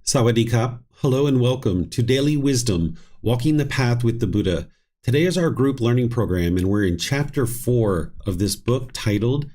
Sawadee-kap. Hello and welcome to Daily Wisdom, Walking the Path with the Buddha. Today is our group learning program, and we're in chapter 4 of this book titled,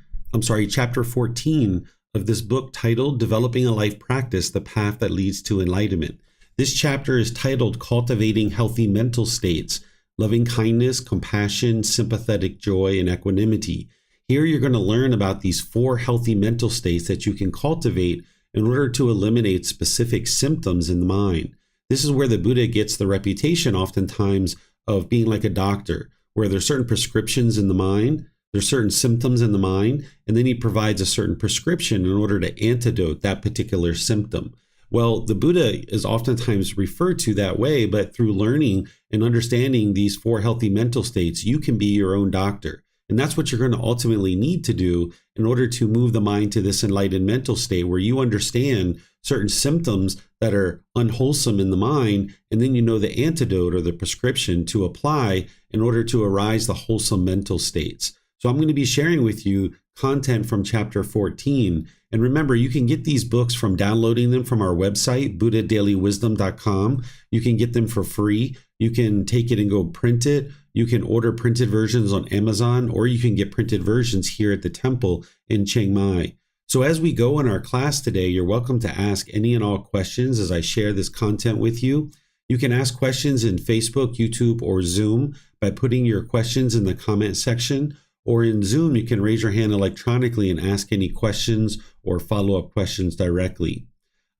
chapter 14 of this book titled Developing a Life Practice, The Path That Leads to Enlightenment. This chapter is titled Cultivating Healthy Mental States, Loving Kindness, Compassion, Sympathetic Joy, and Equanimity. Here you're going to learn about these 4 healthy mental states that you can cultivate in order to eliminate specific symptoms in the mind. This is where the Buddha gets the reputation oftentimes of being like a doctor, where there's certain prescriptions in the mind, there's certain symptoms in the mind, and then he provides a certain prescription in order to antidote that particular symptom. Well, the Buddha is oftentimes referred to that way, but through learning and understanding these 4 healthy mental states, you can be your own doctor. And that's what you're going to ultimately need to do in order to move the mind to this enlightened mental state where you understand certain symptoms that are unwholesome in the mind, and then you know the antidote or the prescription to apply in order to arise the wholesome mental states. So I'm going to be sharing with you content from chapter 14. And remember, you can get these books from downloading them from our website, buddhadailywisdom.com. You can get them for free. You can take it and go print it. You can order printed versions on Amazon, or you can get printed versions here at the temple in Chiang Mai. So as we go in our class today, you're welcome to ask any and all questions as I share this content with you. You can ask questions in Facebook, YouTube, or Zoom by putting your questions in the comment section. Or in Zoom, you can raise your hand electronically and ask any questions or follow-up questions directly.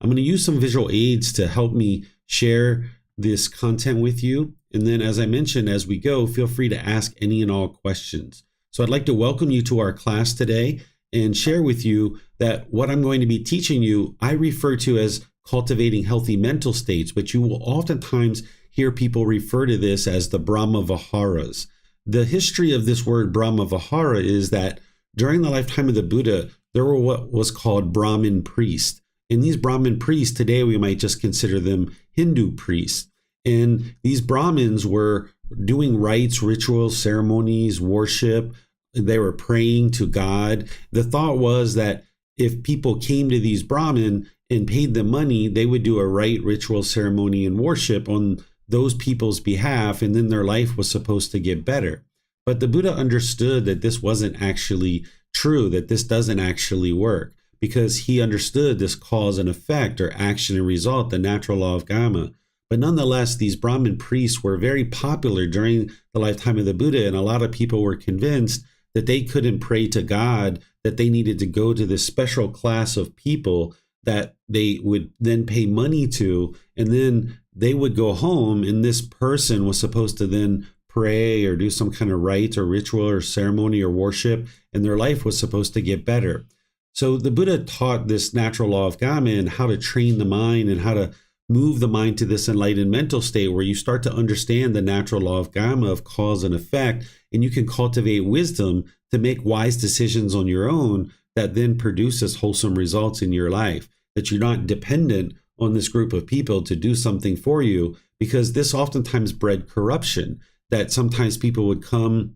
I'm going to use some visual aids to help me share this content with you. And then, as I mentioned, as we go, feel free to ask any and all questions. So I'd like to welcome you to our class today and share with you that what I'm going to be teaching you, I refer to as cultivating healthy mental states, but you will oftentimes hear people refer to this as the Brahma-viharas. The history of this word Brahma-vihara is that during the lifetime of the Buddha, there were what was called Brahmin priests. And these Brahmin priests, today we might just consider them Hindu priests. And these Brahmins were doing rites, rituals, ceremonies, worship. They were praying to God. The thought was that if people came to these Brahmin and paid them money, they would do a rite, ritual, ceremony, and worship on those people's behalf, and then their life was supposed to get better. But the Buddha understood that this wasn't actually true, that this doesn't actually work, because he understood this cause and effect, or action and result, the natural law of karma. But nonetheless, these Brahmin priests were very popular during the lifetime of the Buddha, and a lot of people were convinced that they couldn't pray to God, that they needed to go to this special class of people that they would then pay money to, and then they would go home, and this person was supposed to then pray or do some kind of rite or ritual or ceremony or worship, and their life was supposed to get better. So the Buddha taught this natural law of karma and how to train the mind and how to move the mind to this enlightened mental state where you start to understand the natural law of karma, of cause and effect, and you can cultivate wisdom to make wise decisions on your own that then produces wholesome results in your life, that you're not dependent on this group of people to do something for you, because this oftentimes bred corruption, that sometimes people would come,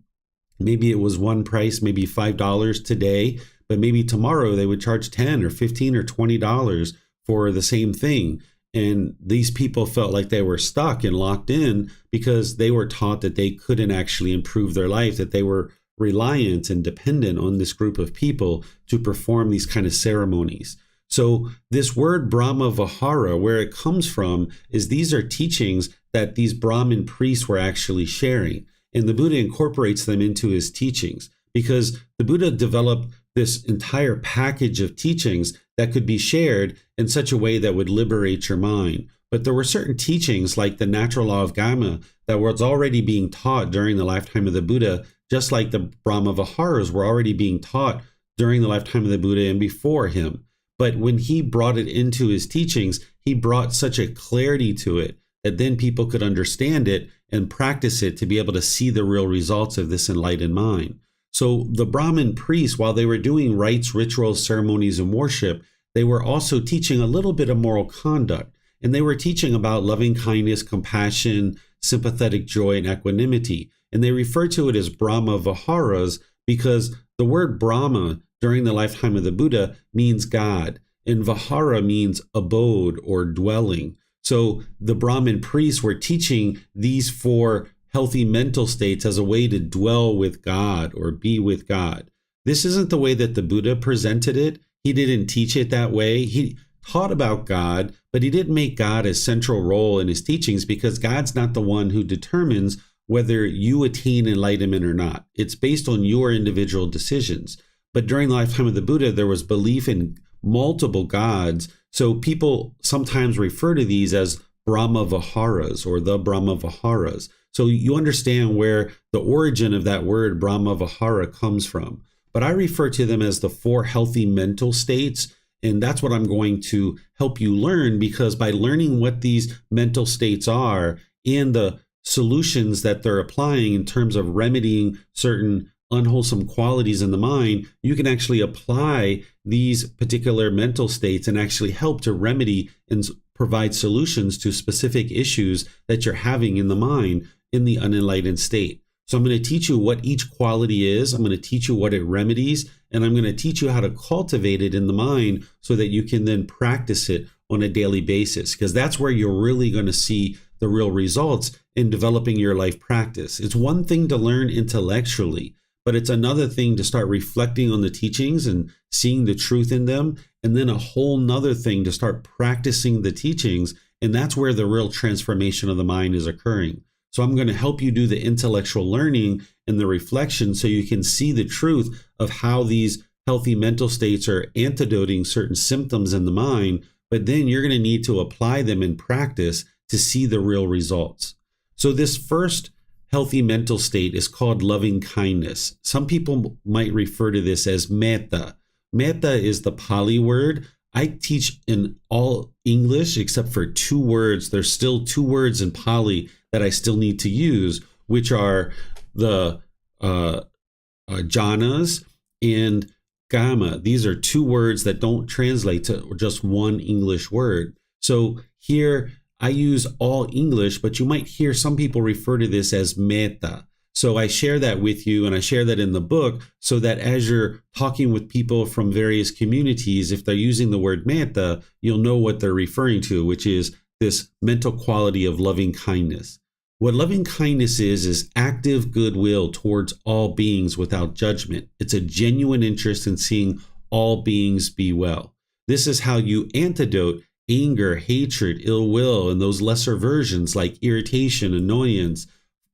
maybe it was one price, maybe $5 today, but maybe tomorrow they would charge $10 or $15 or $20 for the same thing. And these people felt like they were stuck and locked in because they were taught that they couldn't actually improve their life, that they were reliant and dependent on this group of people to perform these kind of ceremonies. So this word Brahma-vihara, where it comes from, is these are teachings that these Brahmin priests were actually sharing. And the Buddha incorporates them into his teachings because the Buddha developed this entire package of teachings that could be shared in such a way that would liberate your mind. But there were certain teachings like the natural law of karma that was already being taught during the lifetime of the Buddha, just like the Brahma-viharas were already being taught during the lifetime of the Buddha and before him. But when he brought it into his teachings, he brought such a clarity to it that then people could understand it and practice it to be able to see the real results of this enlightened mind. So the Brahmin priests, while they were doing rites, rituals, ceremonies, and worship, they were also teaching a little bit of moral conduct. And they were teaching about loving kindness, compassion, sympathetic joy, and equanimity. And they refer to it as Brahma-viharas because the word Brahma during the lifetime of the Buddha means God. and vihara means abode or dwelling. So the Brahmin priests were teaching these 4 healthy mental states as a way to dwell with God or be with God. This isn't the way that the Buddha presented it. He didn't teach it that way. He taught about God, but he didn't make God a central role in his teachings because God's not the one who determines whether you attain enlightenment or not. It's based on your individual decisions. But during the lifetime of the Buddha, there was belief in multiple gods. So people sometimes refer to these as Brahma-viharas or the Brahma-viharas. So you understand where the origin of that word Brahma-vihara comes from. But I refer to them as the 4 healthy mental states. And that's what I'm going to help you learn, because by learning what these mental states are and the solutions that they're applying in terms of remedying certain unwholesome qualities in the mind, you can actually apply these particular mental states and actually help to remedy and provide solutions to specific issues that you're having in the mind in the unenlightened state. So I'm going to teach you what each quality is. I'm going to teach you what it remedies, and I'm going to teach you how to cultivate it in the mind so that you can then practice it on a daily basis, because that's where you're really going to see the real results in developing your life practice. It's one thing to learn intellectually, but it's another thing to start reflecting on the teachings and seeing the truth in them, and then a whole nother thing to start practicing the teachings, and that's where the real transformation of the mind is occurring. So I'm going to help you do the intellectual learning and the reflection so you can see the truth of how these healthy mental states are antidoting certain symptoms in the mind, but then you're going to need to apply them in practice to see the real results. So this first healthy mental state is called loving kindness. Some people might refer to this as metta. Metta is the Pali word. I teach in all English except for 2 words. There's still 2 words in Pali that I still need to use, which are the jhanas and kama. These are 2 words that don't translate to just one English word. So here I use all English, but you might hear some people refer to this as metta. So I share that with you, and I share that in the book so that as you're talking with people from various communities, if they're using the word metta, you'll know what they're referring to, which is this mental quality of loving kindness. What loving kindness is active goodwill towards all beings without judgment. It's a genuine interest in seeing all beings be well. This is how you antidote anger, hatred, ill will, and those lesser versions like irritation, annoyance,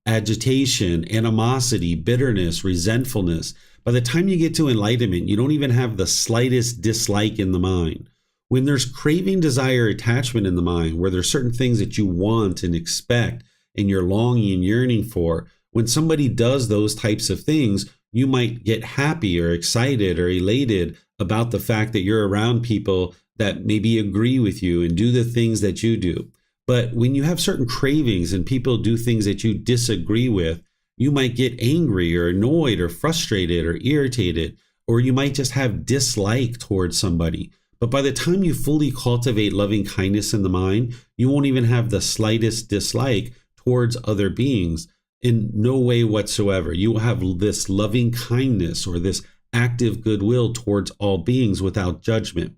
agitation, animosity, bitterness, resentfulness. By the time you get to enlightenment, you don't even have the slightest dislike in the mind. When there's craving, desire, attachment in the mind, where there's certain things that you want and expect and you're longing and yearning for, when somebody does those types of things, you might get happy or excited or elated about the fact that you're around people that maybe agree with you and do the things that you do. But when you have certain cravings and people do things that you disagree with, you might get angry or annoyed or frustrated or irritated, or you might just have dislike towards somebody. But by the time you fully cultivate loving kindness in the mind, you won't even have the slightest dislike towards other beings in no way whatsoever. You will have this loving kindness or this active goodwill towards all beings without judgment.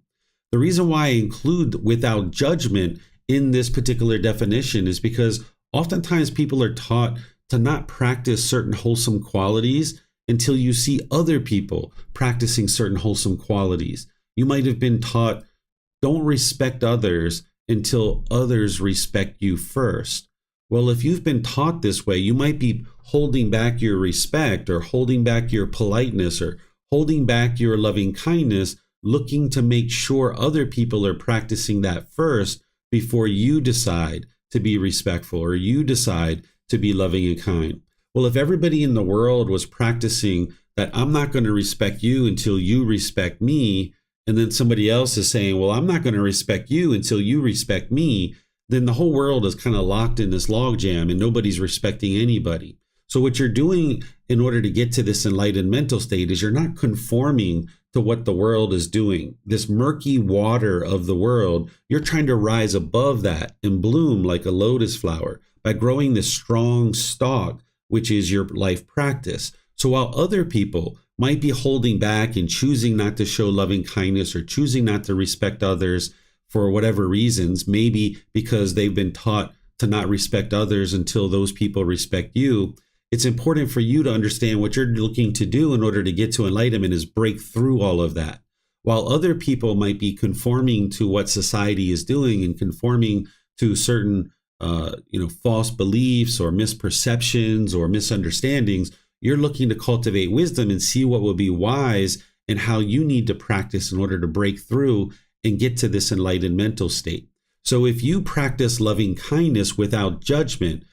The reason why I include without judgment in this particular definition is because oftentimes people are taught to not practice certain wholesome qualities until you see other people practicing certain wholesome qualities. You might have been taught, don't respect others until others respect you first. Well, if you've been taught this way, you might be holding back your respect or holding back your politeness or holding back your loving kindness, looking to make sure other people are practicing that first before you decide to be respectful or you decide to be loving and kind. Well, if everybody in the world was practicing that I'm not going to respect you until you respect me, and then somebody else is saying, well, I'm not going to respect you until you respect me, then the whole world is kind of locked in this logjam and nobody's respecting anybody. So what you're doing in order to get to this enlightened mental state is you're not conforming to what the world is doing. This murky water of the world, you're trying to rise above that and bloom like a lotus flower by growing this strong stalk, which is your life practice. So while other people might be holding back and choosing not to show loving kindness or choosing not to respect others for whatever reasons, maybe because they've been taught to not respect others until those people respect you. It's important for you to understand what you're looking to do in order to get to enlightenment is break through all of that. While other people might be conforming to what society is doing and conforming to certain false beliefs or misperceptions or misunderstandings, you're looking to cultivate wisdom and see what will be wise and how you need to practice in order to break through and get to this enlightened mental state. So if you practice loving kindness without judgment,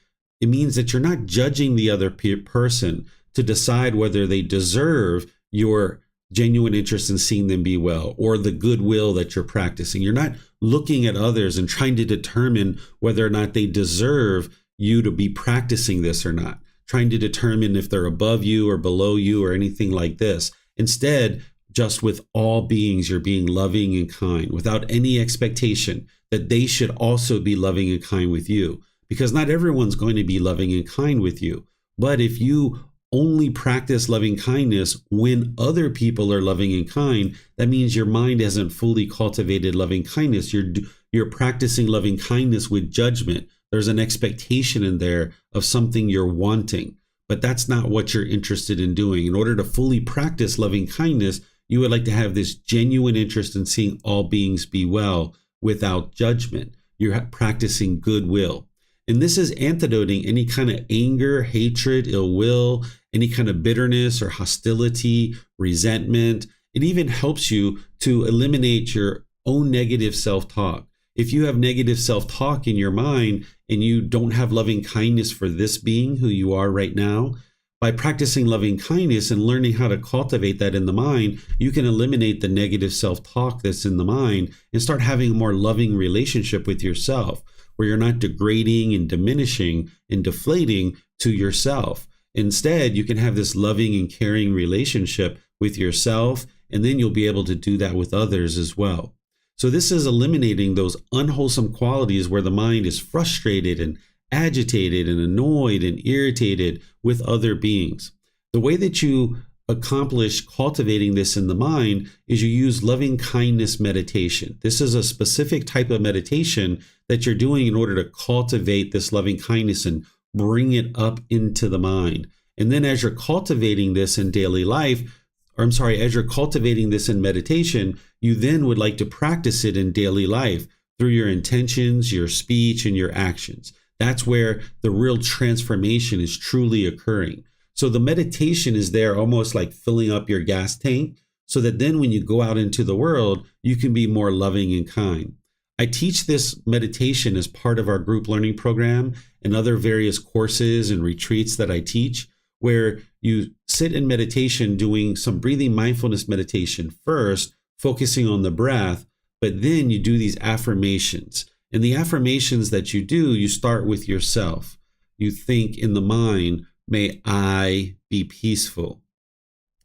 it means that you're not judging the other person to decide whether they deserve your genuine interest in seeing them be well or the goodwill that you're practicing. You're not looking at others and trying to determine whether or not they deserve you to be practicing this or not, trying to determine if they're above you or below you or anything like this. Instead, just with all beings, you're being loving and kind without any expectation that they should also be loving and kind with you. Because not everyone's going to be loving and kind with you. But if you only practice loving kindness when other people are loving and kind, that means your mind hasn't fully cultivated loving kindness. You're practicing loving kindness with judgment. There's an expectation in there of something you're wanting, but that's not what you're interested in doing. In order to fully practice loving kindness, you would like to have this genuine interest in seeing all beings be well without judgment. You're practicing goodwill. And this is antidoting any kind of anger, hatred, ill will, any kind of bitterness or hostility, resentment. It even helps you to eliminate your own negative self-talk. If you have negative self-talk in your mind and you don't have loving kindness for this being who you are right now, by practicing loving kindness and learning how to cultivate that in the mind, you can eliminate the negative self-talk that's in the mind and start having a more loving relationship with yourself, where you're not degrading and diminishing and deflating to yourself. Instead, you can have this loving and caring relationship with yourself, and then you'll be able to do that with others as well. So this is eliminating those unwholesome qualities where the mind is frustrated and agitated and annoyed and irritated with other beings. The way that you accomplish cultivating this in the mind is you use loving kindness meditation. This is a specific type of meditation that you're doing in order to cultivate this loving kindness and bring it up into the mind. And then as you're cultivating this in daily life, as you're cultivating this in meditation, you then would like to practice it in daily life through your intentions, your speech, and your actions. That's where the real transformation is truly occurring. So the meditation is there almost like filling up your gas tank so that then when you go out into the world, you can be more loving and kind. I teach this meditation as part of our group learning program and other various courses and retreats that I teach, where you sit in meditation doing some breathing mindfulness meditation first, focusing on the breath, but then you do these affirmations. And the affirmations that you do, you start with yourself. You think in the mind, may I be peaceful.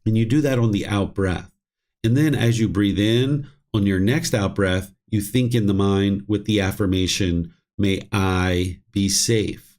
And you do that on the out breath. And then as you breathe in, on your next out breath, you think in the mind with the affirmation, may I be safe.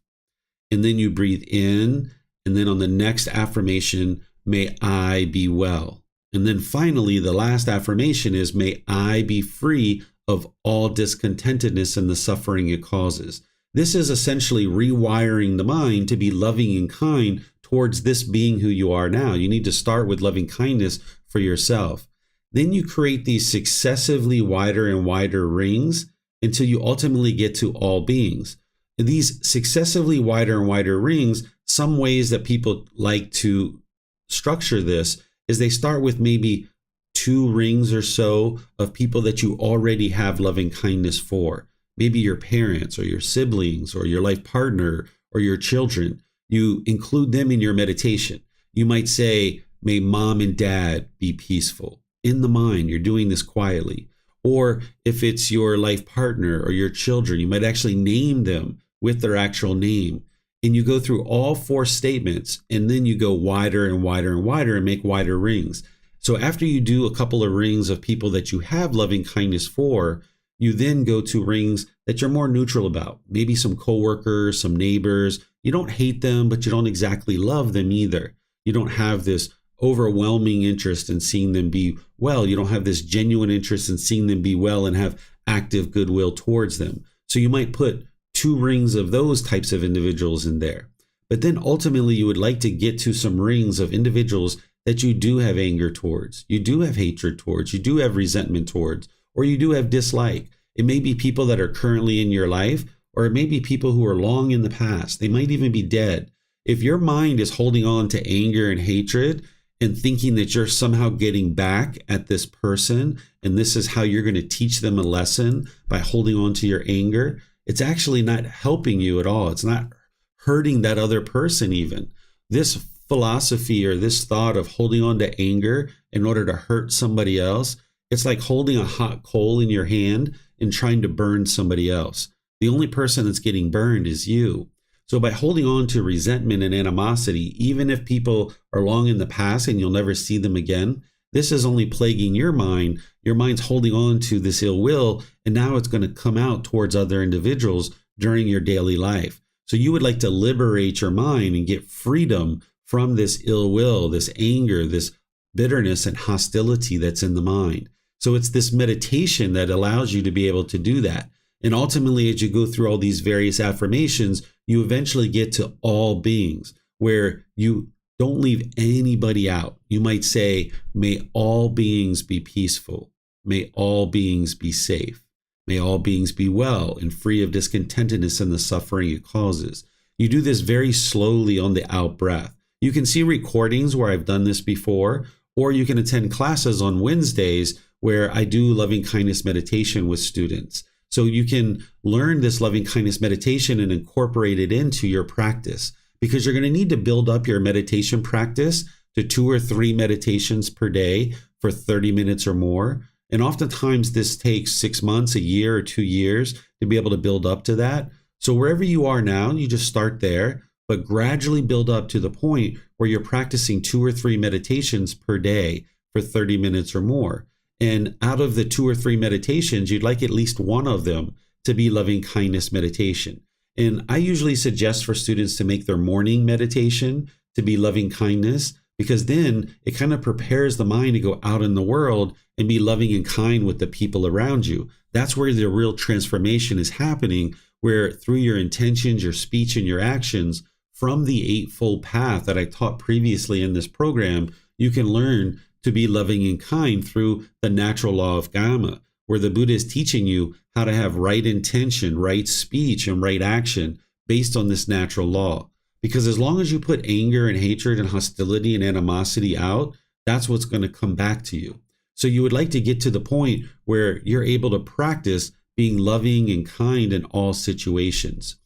And then you breathe in, and then on the next affirmation, may I be well. And then finally, the last affirmation is, may I be free of all discontentedness and the suffering it causes. This is essentially rewiring the mind to be loving and kind towards this being who you are now. You need to start with loving kindness for yourself. Then you create these successively wider and wider rings until you ultimately get to all beings. These successively wider and wider rings, some ways that people like to structure this is they start with maybe 2 rings or so of people that you already have loving kindness for. Maybe your parents or your siblings or your life partner or your children. You include them in your meditation. You might say, may mom and dad be peaceful. In the mind, you're doing this quietly. Or if it's your life partner or your children, you might actually name them with their actual name. And you go through all 4 statements, and then you go wider and wider and wider and make wider rings. So after you do a couple of rings of people that you have loving kindness for, you then go to rings that you're more neutral about. Maybe some coworkers, some neighbors. You don't hate them, but you don't exactly love them either. You don't have this overwhelming interest in seeing them be well. You don't have this genuine interest in seeing them be well and have active goodwill towards them. So you might put 2 rings of those types of individuals in there. But then ultimately you would like to get to some rings of individuals that you do have anger towards, you do have hatred towards, you do have resentment towards, or you do have dislike. It may be people that are currently in your life, or it may be people who are long in the past. They might even be dead. If your mind is holding on to anger and hatred and thinking that you're somehow getting back at this person, and this is how you're going to teach them a lesson by holding on to your anger, it's actually not helping you at all. It's not hurting that other person even. This philosophy or this thought of holding on to anger in order to hurt somebody else, it's like holding a hot coal in your hand and trying to burn somebody else. The only person that's getting burned is you. So by holding on to resentment and animosity, even if people are long in the past and you'll never see them again, this is only plaguing your mind. Your mind's holding on to this ill will, and now it's going to come out towards other individuals during your daily life. So you would like to liberate your mind and get freedom from this ill will, this anger, this bitterness and hostility that's in the mind. So it's this meditation that allows you to be able to do that. And ultimately, as you go through all these various affirmations, you eventually get to all beings, where you don't leave anybody out. You might say, may all beings be peaceful. May all beings be safe. May all beings be well and free of discontentedness and the suffering it causes. You do this very slowly on the out breath. You can see recordings where I've done this before, or you can attend classes on Wednesdays where I do loving kindness meditation with students. So you can learn this loving kindness meditation and incorporate it into your practice, because you're going to need to build up your meditation practice to 2 or 3 meditations per day for 30 minutes or more. And oftentimes this takes 6 months, a year, or 2 years to be able to build up to that. So wherever you are now, you just start there, but gradually build up to the point where you're practicing 2 or 3 meditations per day for 30 minutes or more. And out of the 2 or 3 meditations, you'd like at least one of them to be loving kindness meditation. And I usually suggest for students to make their morning meditation to be loving kindness, because then it kind of prepares the mind to go out in the world and be loving and kind with the people around you. That's where the real transformation is happening, where through your intentions, your speech, and your actions, from the Eightfold Path that I taught previously in this program, you can learn to be loving and kind through the natural law of Gotama, where the Buddha is teaching you how to have right intention, right speech, and right action based on this natural law. Because as long as you put anger and hatred and hostility and animosity out, that's what's going to come back to you. So you would like to get to the point where you're able to practice being loving and kind in all situations.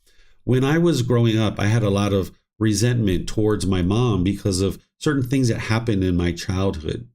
When I was growing up, I had a lot of resentment towards my mom because of certain things that happened in my childhood.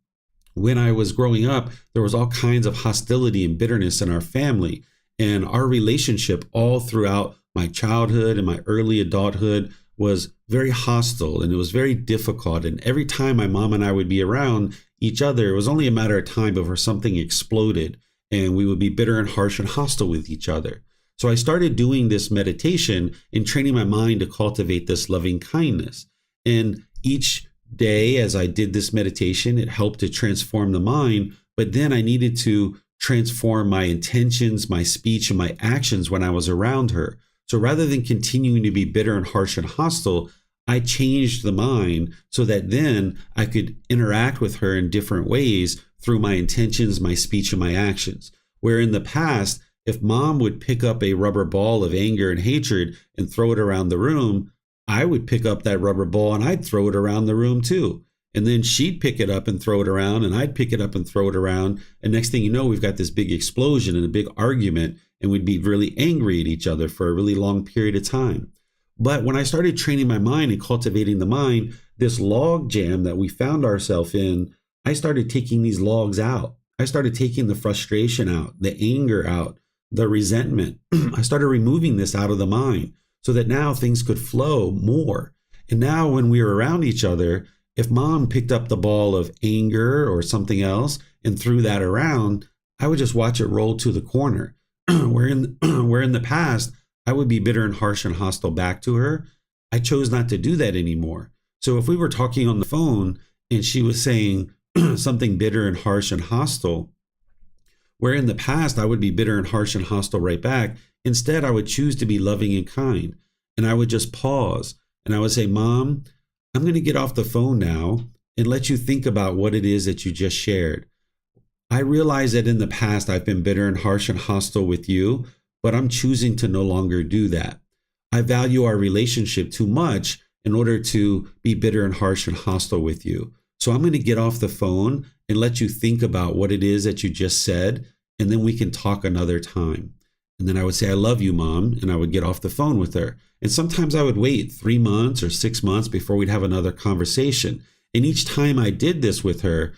When I was growing up, there was all kinds of hostility and bitterness in our family, and our relationship all throughout my childhood and my early adulthood was very hostile, and it was very difficult. And every time my mom and I would be around each other, it was only a matter of time before something exploded and we would be bitter and harsh and hostile with each other. So I started doing this meditation and training my mind to cultivate this loving kindness. And each day as I did this meditation, it helped to transform the mind. But then I needed to transform my intentions, my speech, and my actions when I was around her. So rather than continuing to be bitter and harsh and hostile, I changed the mind so that then I could interact with her in different ways through my intentions, my speech, and my actions. Where in the past, if mom would pick up a rubber ball of anger and hatred and throw it around the room, I would pick up that rubber ball and I'd throw it around the room too. And then she'd pick it up and throw it around, and I'd pick it up and throw it around. And next thing you know, we've got this big explosion and a big argument, and we'd be really angry at each other for a really long period of time. But when I started training my mind and cultivating the mind, this log jam that we found ourselves in, I started taking these logs out. I started taking the frustration out, the anger out, the resentment. I started removing this out of the mind so that now things could flow more. And now when we were around each other, if mom picked up the ball of anger or something else and threw that around, I would just watch it roll to the corner. where in the past, I would be bitter and harsh and hostile back to her. I chose not to do that anymore. So if we were talking on the phone and she was saying something bitter and harsh and hostile, where in the past I would be bitter and harsh and hostile right back. Instead, I would choose to be loving and kind. And I would just pause and I would say, Mom, I'm going to get off the phone now and let you think about what it is that you just shared. I realize that in the past I've been bitter and harsh and hostile with you, but I'm choosing to no longer do that. I value our relationship too much in order to be bitter and harsh and hostile with you. So I'm going to get off the phone and let you think about what it is that you just said, and then we can talk another time. And then I would say, I love you, Mom, and I would get off the phone with her. And sometimes I would wait 3 months or 6 months before we'd have another conversation. And each time I did this with her,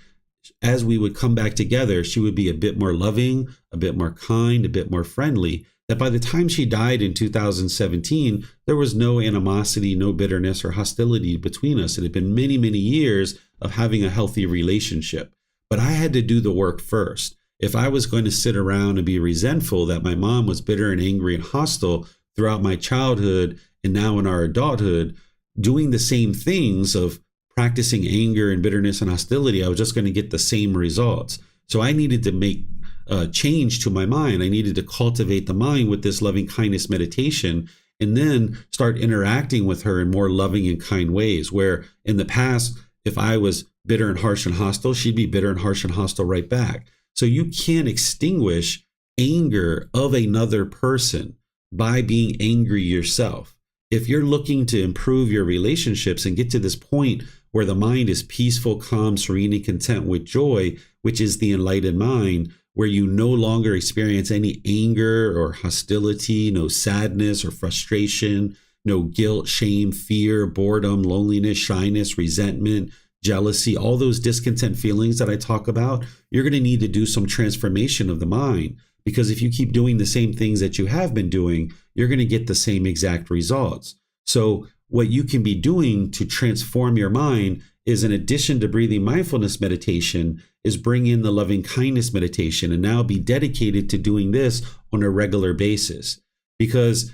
as we would come back together, she would be a bit more loving, a bit more kind, a bit more friendly. That by the time she died in 2017, there was no animosity, no bitterness or hostility between us. It had been many, many years of having a healthy relationship. But I had to do the work first. If I was going to sit around and be resentful that my mom was bitter and angry and hostile throughout my childhood and now in our adulthood, doing the same things of practicing anger and bitterness and hostility, I was just going to get the same results. So I needed to make a change to my mind. I needed to cultivate the mind with this loving kindness meditation and then start interacting with her in more loving and kind ways, where in the past, if I was bitter and harsh and hostile, she'd be bitter and harsh and hostile right back. So you can't extinguish anger of another person by being angry yourself. If you're looking to improve your relationships and get to this point where the mind is peaceful, calm, serene, and content with joy, which is the enlightened mind, where you no longer experience any anger or hostility, no sadness or frustration, no guilt, shame, fear, boredom, loneliness, shyness, resentment, jealousy, all those discontent feelings that I talk about, you're going to need to do some transformation of the mind. Because if you keep doing the same things that you have been doing, you're going to get the same exact results. So what you can be doing to transform your mind is, in addition to breathing mindfulness meditation, is bring in the loving kindness meditation and now be dedicated to doing this on a regular basis. Because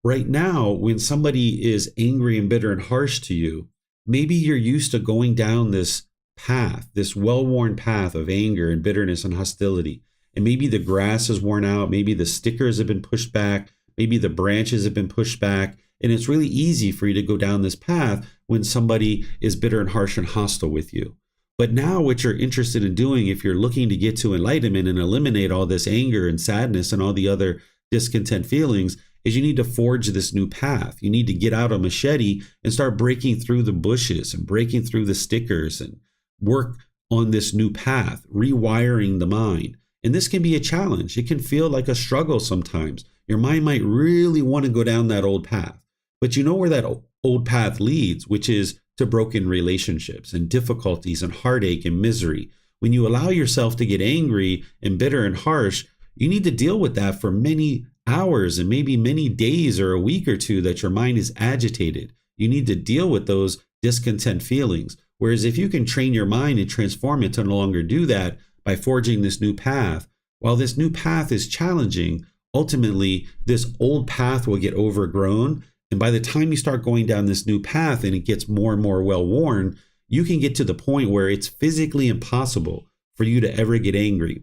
right now, when somebody is angry and bitter and harsh to you, maybe you're used to going down this path, this well-worn path of anger and bitterness and hostility. And maybe the grass is worn out, maybe the stickers have been pushed back, maybe the branches have been pushed back. And it's really easy for you to go down this path when somebody is bitter and harsh and hostile with you. But now what you're interested in doing, if you're looking to get to enlightenment and eliminate all this anger and sadness and all the other discontent feelings, is you need to forge this new path. You need to get out a machete and start breaking through the bushes and breaking through the stickers and work on this new path, rewiring the mind. And this can be a challenge. It can feel like a struggle sometimes. Your mind might really want to go down that old path. But you know where that old path leads, which is to broken relationships and difficulties and heartache and misery. When you allow yourself to get angry and bitter and harsh, you need to deal with that for many hours and maybe many days or a week or two that your mind is agitated. You need to deal with those discontent feelings. Whereas if you can train your mind and transform it to no longer do that by forging this new path, while this new path is challenging, ultimately this old path will get overgrown. And by the time you start going down this new path and it gets more and more well-worn, you can get to the point where it's physically impossible for you to ever get angry.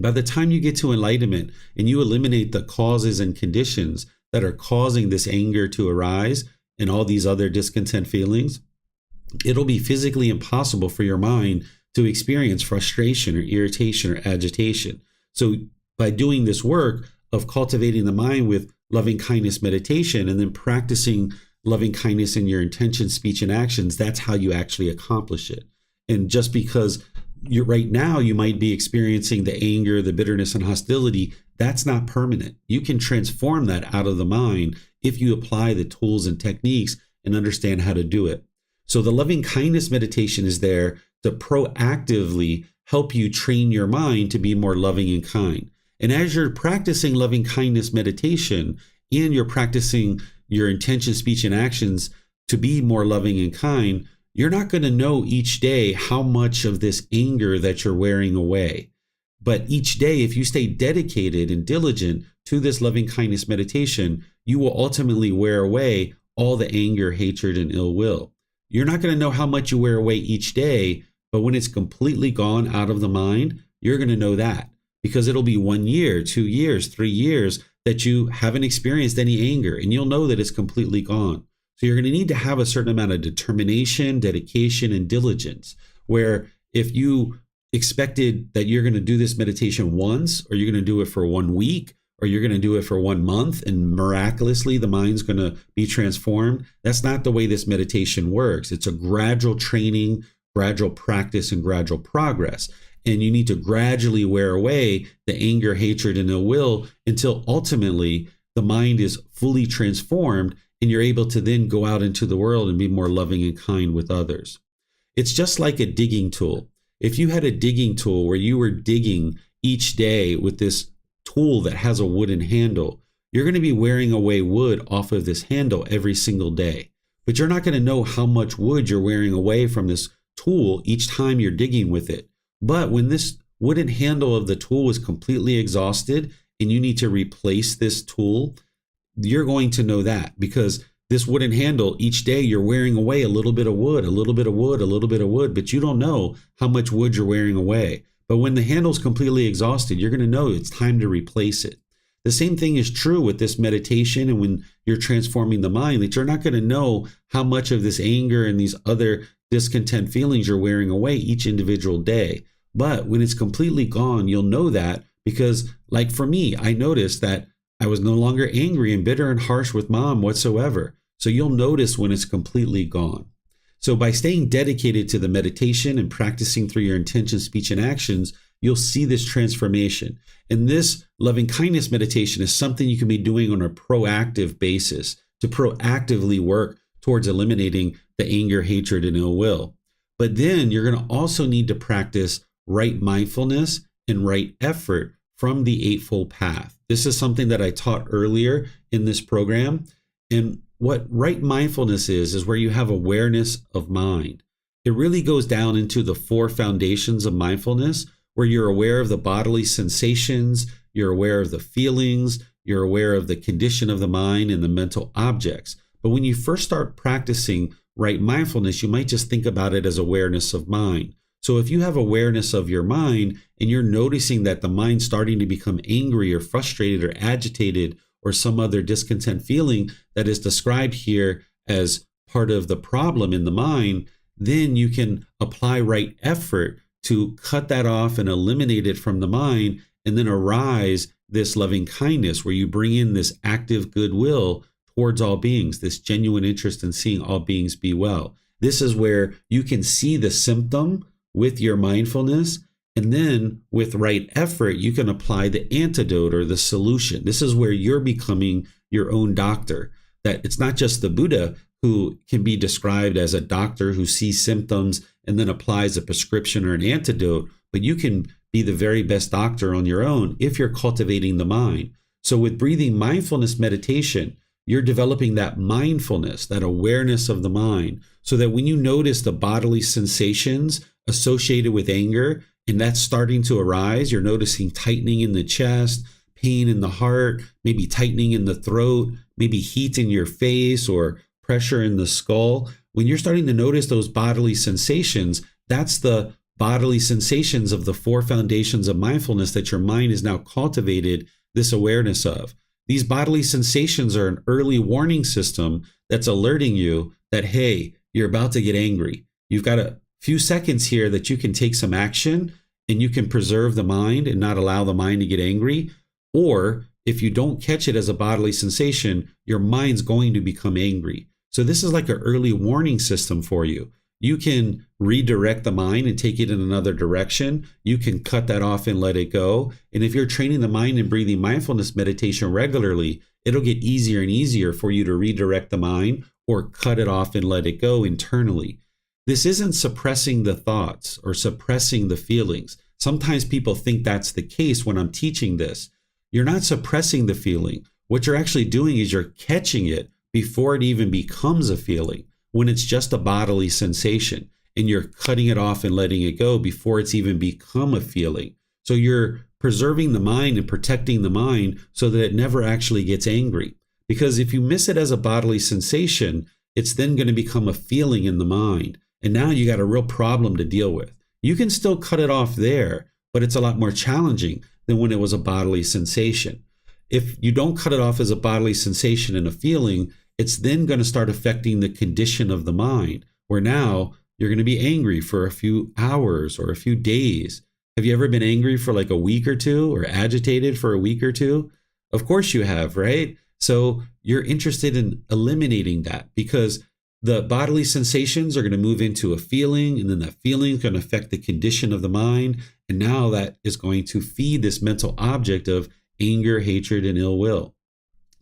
By the time you get to enlightenment and you eliminate the causes and conditions that are causing this anger to arise and all these other discontent feelings, it'll be physically impossible for your mind to experience frustration or irritation or agitation. So by doing this work of cultivating the mind with loving kindness meditation and then practicing loving kindness in your intention, speech, and actions, that's how you actually accomplish it. And just because right now you might be experiencing the anger, the bitterness, and hostility, that's not permanent. You can transform that out of the mind if you apply the tools and techniques and understand how to do it. So the loving kindness meditation is there to proactively help you train your mind to be more loving and kind. And as you're practicing loving kindness meditation and you're practicing your intention, speech, and actions to be more loving and kind, you're not going to know each day how much of this anger that you're wearing away. But each day, if you stay dedicated and diligent to this loving kindness meditation, you will ultimately wear away all the anger, hatred, and ill will. You're not going to know how much you wear away each day, but when it's completely gone out of the mind, you're going to know that, because it'll be 1 year, 2 years, 3 years that you haven't experienced any anger, and you'll know that it's completely gone. So you're going to need to have a certain amount of determination, dedication, and diligence, where if you expected that you're going to do this meditation once, or you're going to do it for 1 week, or you're going to do it for 1 month, and miraculously the mind's going to be transformed, that's not the way this meditation works. It's a gradual training, gradual practice, and gradual progress. And you need to gradually wear away the anger, hatred, and ill will until ultimately the mind is fully transformed and you're able to then go out into the world and be more loving and kind with others. It's just like a digging tool. If you had a digging tool where you were digging each day with this tool that has a wooden handle, you're going to be wearing away wood off of this handle every single day. But you're not going to know how much wood you're wearing away from this tool each time you're digging with it. But when this wooden handle of the tool is completely exhausted and you need to replace this tool, you're going to know that, because this wooden handle, each day you're wearing away a little bit of wood, a little bit of wood, a little bit of wood, but you don't know how much wood you're wearing away. But when the handle's completely exhausted, you're going to know it's time to replace it. The same thing is true with this meditation and when you're transforming the mind, that you're not going to know how much of this anger and these other discontent feelings you're wearing away each individual day. But when it's completely gone, you'll know that, because like for me, I noticed that I was no longer angry and bitter and harsh with mom whatsoever. So you'll notice when it's completely gone. So by staying dedicated to the meditation and practicing through your intention, speech, and actions, you'll see this transformation. And this loving kindness meditation is something you can be doing on a proactive basis to proactively work towards eliminating the anger, hatred, and ill will. But then you're going to also need to practice right mindfulness and right effort from the Eightfold Path. This is something that I taught earlier in this program. And what right mindfulness is where you have awareness of mind. It really goes down into the 4 foundations of mindfulness, where you're aware of the bodily sensations, you're aware of the feelings, you're aware of the condition of the mind and the mental objects. But when you first start practicing right mindfulness, you might just think about it as awareness of mind. So if you have awareness of your mind and you're noticing that the mind's starting to become angry or frustrated or agitated or some other discontent feeling that is described here as part of the problem in the mind, then you can apply right effort to cut that off and eliminate it from the mind, and then arise this loving kindness where you bring in this active goodwill towards all beings, this genuine interest in seeing all beings be well. This is where you can see the symptom with your mindfulness, and then with right effort, you can apply the antidote or the solution. This is where you're becoming your own doctor. That it's not just the Buddha who can be described as a doctor who sees symptoms and then applies a prescription or an antidote, but you can be the very best doctor on your own if you're cultivating the mind. So with breathing mindfulness meditation, you're developing that mindfulness, that awareness of the mind, so that when you notice the bodily sensations associated with anger, and that's starting to arise, you're noticing tightening in the chest, pain in the heart, maybe tightening in the throat, maybe heat in your face or pressure in the skull. When you're starting to notice those bodily sensations, that's the bodily sensations of the 4 foundations of mindfulness that your mind is now cultivated this awareness of. These bodily sensations are an early warning system that's alerting you that, hey, you're about to get angry. You've got a few seconds here that you can take some action and you can preserve the mind and not allow the mind to get angry. Or if you don't catch it as a bodily sensation, your mind's going to become angry. So this is like an early warning system for you. You can redirect the mind and take it in another direction. You can cut that off and let it go. And if you're training the mind and breathing mindfulness meditation regularly, it'll get easier and easier for you to redirect the mind or cut it off and let it go internally. This isn't suppressing the thoughts or suppressing the feelings. Sometimes people think that's the case when I'm teaching this. You're not suppressing the feeling. What you're actually doing is you're catching it before it even becomes a feeling, when it's just a bodily sensation, and you're cutting it off and letting it go before it's even become a feeling. So you're preserving the mind and protecting the mind so that it never actually gets angry. Because if you miss it as a bodily sensation, it's then going to become a feeling in the mind. And now you got a real problem to deal with. You can still cut it off there, but it's a lot more challenging than when it was a bodily sensation. If you don't cut it off as a bodily sensation and a feeling, it's then going to start affecting the condition of the mind, where now you're going to be angry for a few hours or a few days. Have you ever been angry for like a week or two, or agitated for a week or two? Of course you have, right? So you're interested in eliminating that, because the bodily sensations are going to move into a feeling, and then that feeling is going to affect the condition of the mind. And now that is going to feed this mental object of anger, hatred, and ill will.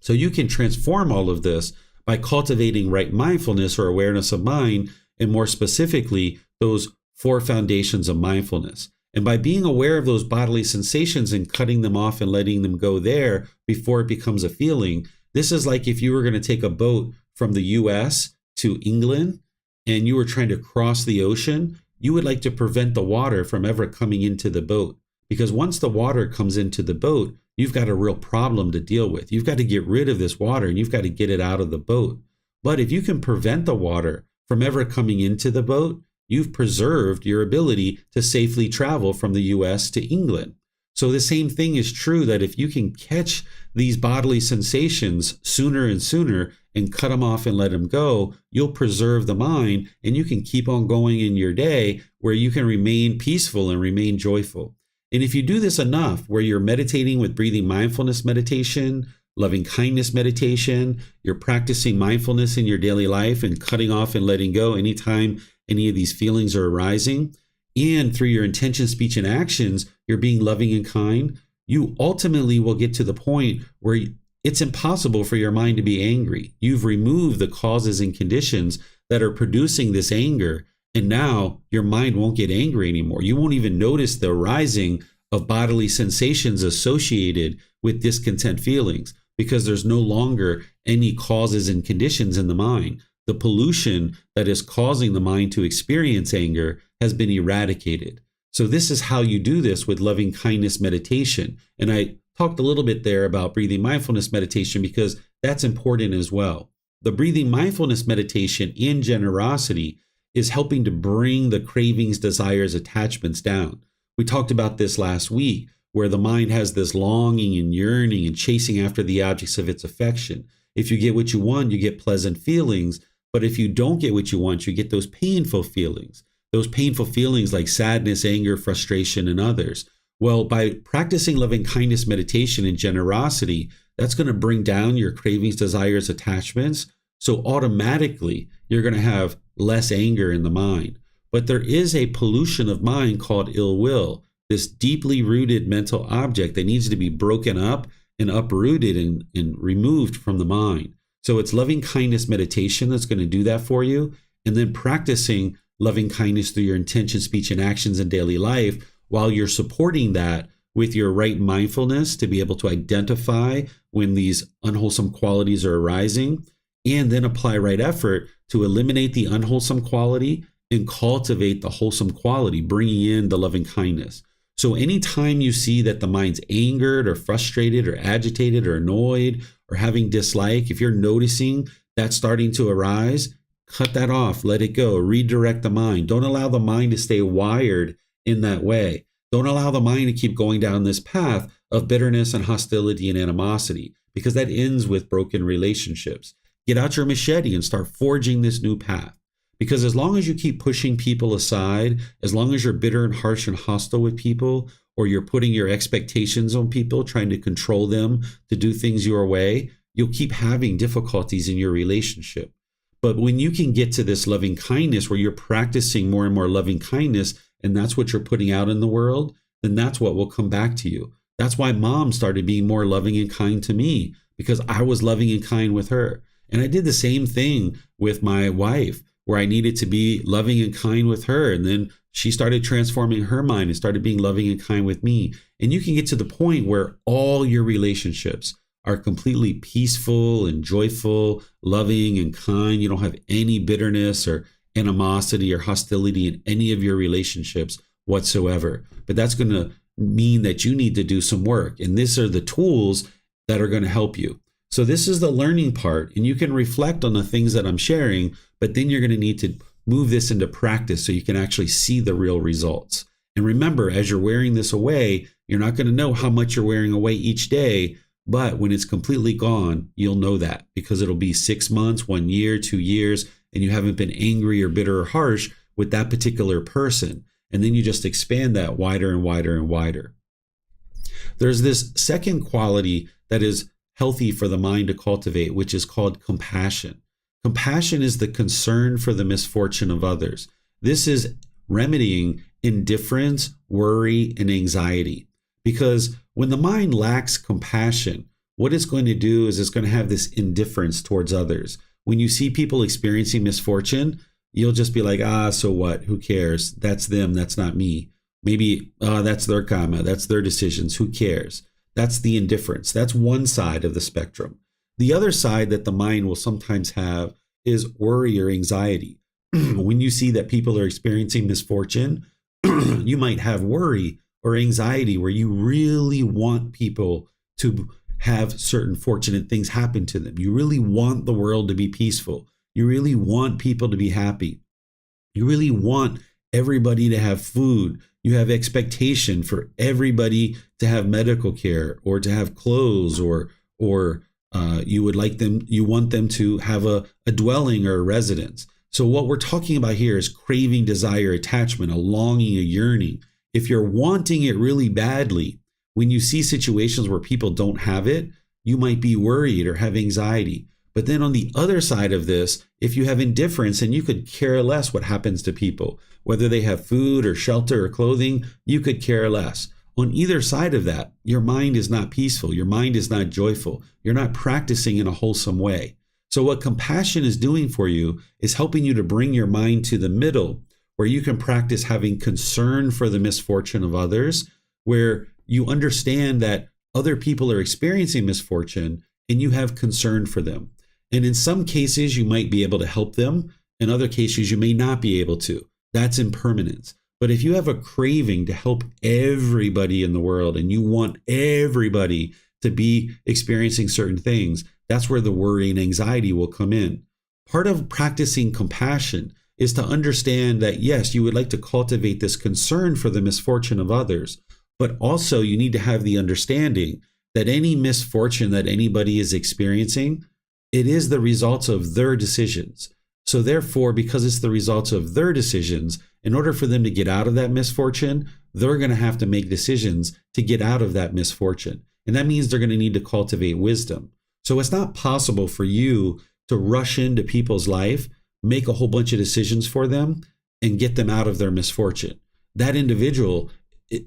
So you can transform all of this by cultivating right mindfulness or awareness of mind, and more specifically, those 4 foundations of mindfulness. And by being aware of those bodily sensations and cutting them off and letting them go there before it becomes a feeling, this is like if you were going to take a boat from the US to England and you were trying to cross the ocean, you would like to prevent the water from ever coming into the boat. Because once the water comes into the boat, you've got a real problem to deal with. You've got to get rid of this water and you've got to get it out of the boat. But if you can prevent the water from ever coming into the boat, you've preserved your ability to safely travel from the US to England. So the same thing is true, that if you can catch these bodily sensations sooner and sooner and cut them off and let them go, you'll preserve the mind and you can keep on going in your day where you can remain peaceful and remain joyful. And if you do this enough, where you're meditating with breathing mindfulness meditation, loving kindness meditation, you're practicing mindfulness in your daily life and cutting off and letting go anytime any of these feelings are arising, and through your intention, speech, and actions, you're being loving and kind, you ultimately will get to the point where it's impossible for your mind to be angry. You've removed the causes and conditions that are producing this anger, and now your mind won't get angry anymore. You won't even notice the arising of bodily sensations associated with discontent feelings, because there's no longer any causes and conditions in the mind. The pollution that is causing the mind to experience anger has been eradicated. So this is how you do this with loving kindness meditation. And I talked a little bit there about breathing mindfulness meditation because that's important as well. The breathing mindfulness meditation in generosity is helping to bring the cravings, desires, attachments down. We talked about this last week, where the mind has this longing and yearning and chasing after the objects of its affection. If you get what you want, you get pleasant feelings. But if you don't get what you want, you get those painful feelings. Those painful feelings like sadness, anger, frustration, and others. Well, by practicing loving kindness meditation and generosity, that's going to bring down your cravings, desires, attachments. So automatically, you're going to have less anger in the mind. But there is a pollution of mind called ill will, this deeply rooted mental object that needs to be broken up and uprooted and removed from the mind. So it's loving kindness meditation that's going to do that for you. And then practicing loving kindness through your intention, speech, and actions in daily life, while you're supporting that with your right mindfulness to be able to identify when these unwholesome qualities are arising, and then apply right effort to eliminate the unwholesome quality and cultivate the wholesome quality, bringing in the loving kindness. So anytime you see that the mind's angered or frustrated or agitated or annoyed or having dislike, if you're noticing that starting to arise, cut that off, let it go, redirect the mind. Don't allow the mind to stay wired in that way. Don't allow the mind to keep going down this path of bitterness and hostility and animosity, because that ends with broken relationships. Get out your machete and start forging this new path. Because as long as you keep pushing people aside, as long as you're bitter and harsh and hostile with people, or you're putting your expectations on people, trying to control them to do things your way, you'll keep having difficulties in your relationship. But when you can get to this loving kindness where you're practicing more and more loving kindness, and that's what you're putting out in the world, then that's what will come back to you. That's why mom started being more loving and kind to me, because I was loving and kind with her. And I did the same thing with my wife, where I needed to be loving and kind with her. And then she started transforming her mind and started being loving and kind with me. And you can get to the point where all your relationships are completely peaceful and joyful, loving and kind. You don't have any bitterness or animosity or hostility in any of your relationships whatsoever. But that's going to mean that you need to do some work. And these are the tools that are going to help you. So this is the learning part, and you can reflect on the things that I'm sharing, but then you're going to need to move this into practice so you can actually see the real results. And remember, as you're wearing this away, you're not going to know how much you're wearing away each day, but when it's completely gone, you'll know that because it'll be 6 months, 1 year, 2 years, and you haven't been angry or bitter or harsh with that particular person. And then you just expand that wider and wider and wider. There's this second quality that is healthy for the mind to cultivate, which is called compassion. Compassion is the concern for the misfortune of others. This is remedying indifference, worry, and anxiety. Because when the mind lacks compassion, what it's going to do is it's going to have this indifference towards others. When you see people experiencing misfortune, you'll just be like, so what? Who cares? That's them. That's not me. Maybe that's their karma. That's their decisions. Who cares? That's the indifference. That's one side of the spectrum. The other side that the mind will sometimes have is worry or anxiety. When you see that people are experiencing misfortune, you might have worry or anxiety where you really want people to have certain fortunate things happen to them. You really want the world to be peaceful. You really want people to be happy. You really want everybody to have food. You have expectation for everybody to have medical care or to have clothes or you want them to have a dwelling or a residence. So what we're talking about here is craving, desire, attachment, a longing, a yearning. If you're wanting it really badly, when you see situations where people don't have it, you might be worried or have anxiety. But then on the other side of this, if you have indifference and you could care less what happens to people, whether they have food or shelter or clothing, you could care less. On either side of that, your mind is not peaceful. Your mind is not joyful. You're not practicing in a wholesome way. So what compassion is doing for you is helping you to bring your mind to the middle where you can practice having concern for the misfortune of others, where you understand that other people are experiencing misfortune and you have concern for them. And in some cases, you might be able to help them. In other cases, you may not be able to. That's impermanence. But if you have a craving to help everybody in the world and you want everybody to be experiencing certain things, that's where the worry and anxiety will come in. Part of practicing compassion is to understand that, yes, you would like to cultivate this concern for the misfortune of others, but also you need to have the understanding that any misfortune that anybody is experiencing, it is the results of their decisions. So therefore, because it's the results of their decisions, in order for them to get out of that misfortune, they're going to have to make decisions to get out of that misfortune. And that means they're going to need to cultivate wisdom. So it's not possible for you to rush into people's life, make a whole bunch of decisions for them, and get them out of their misfortune. That individual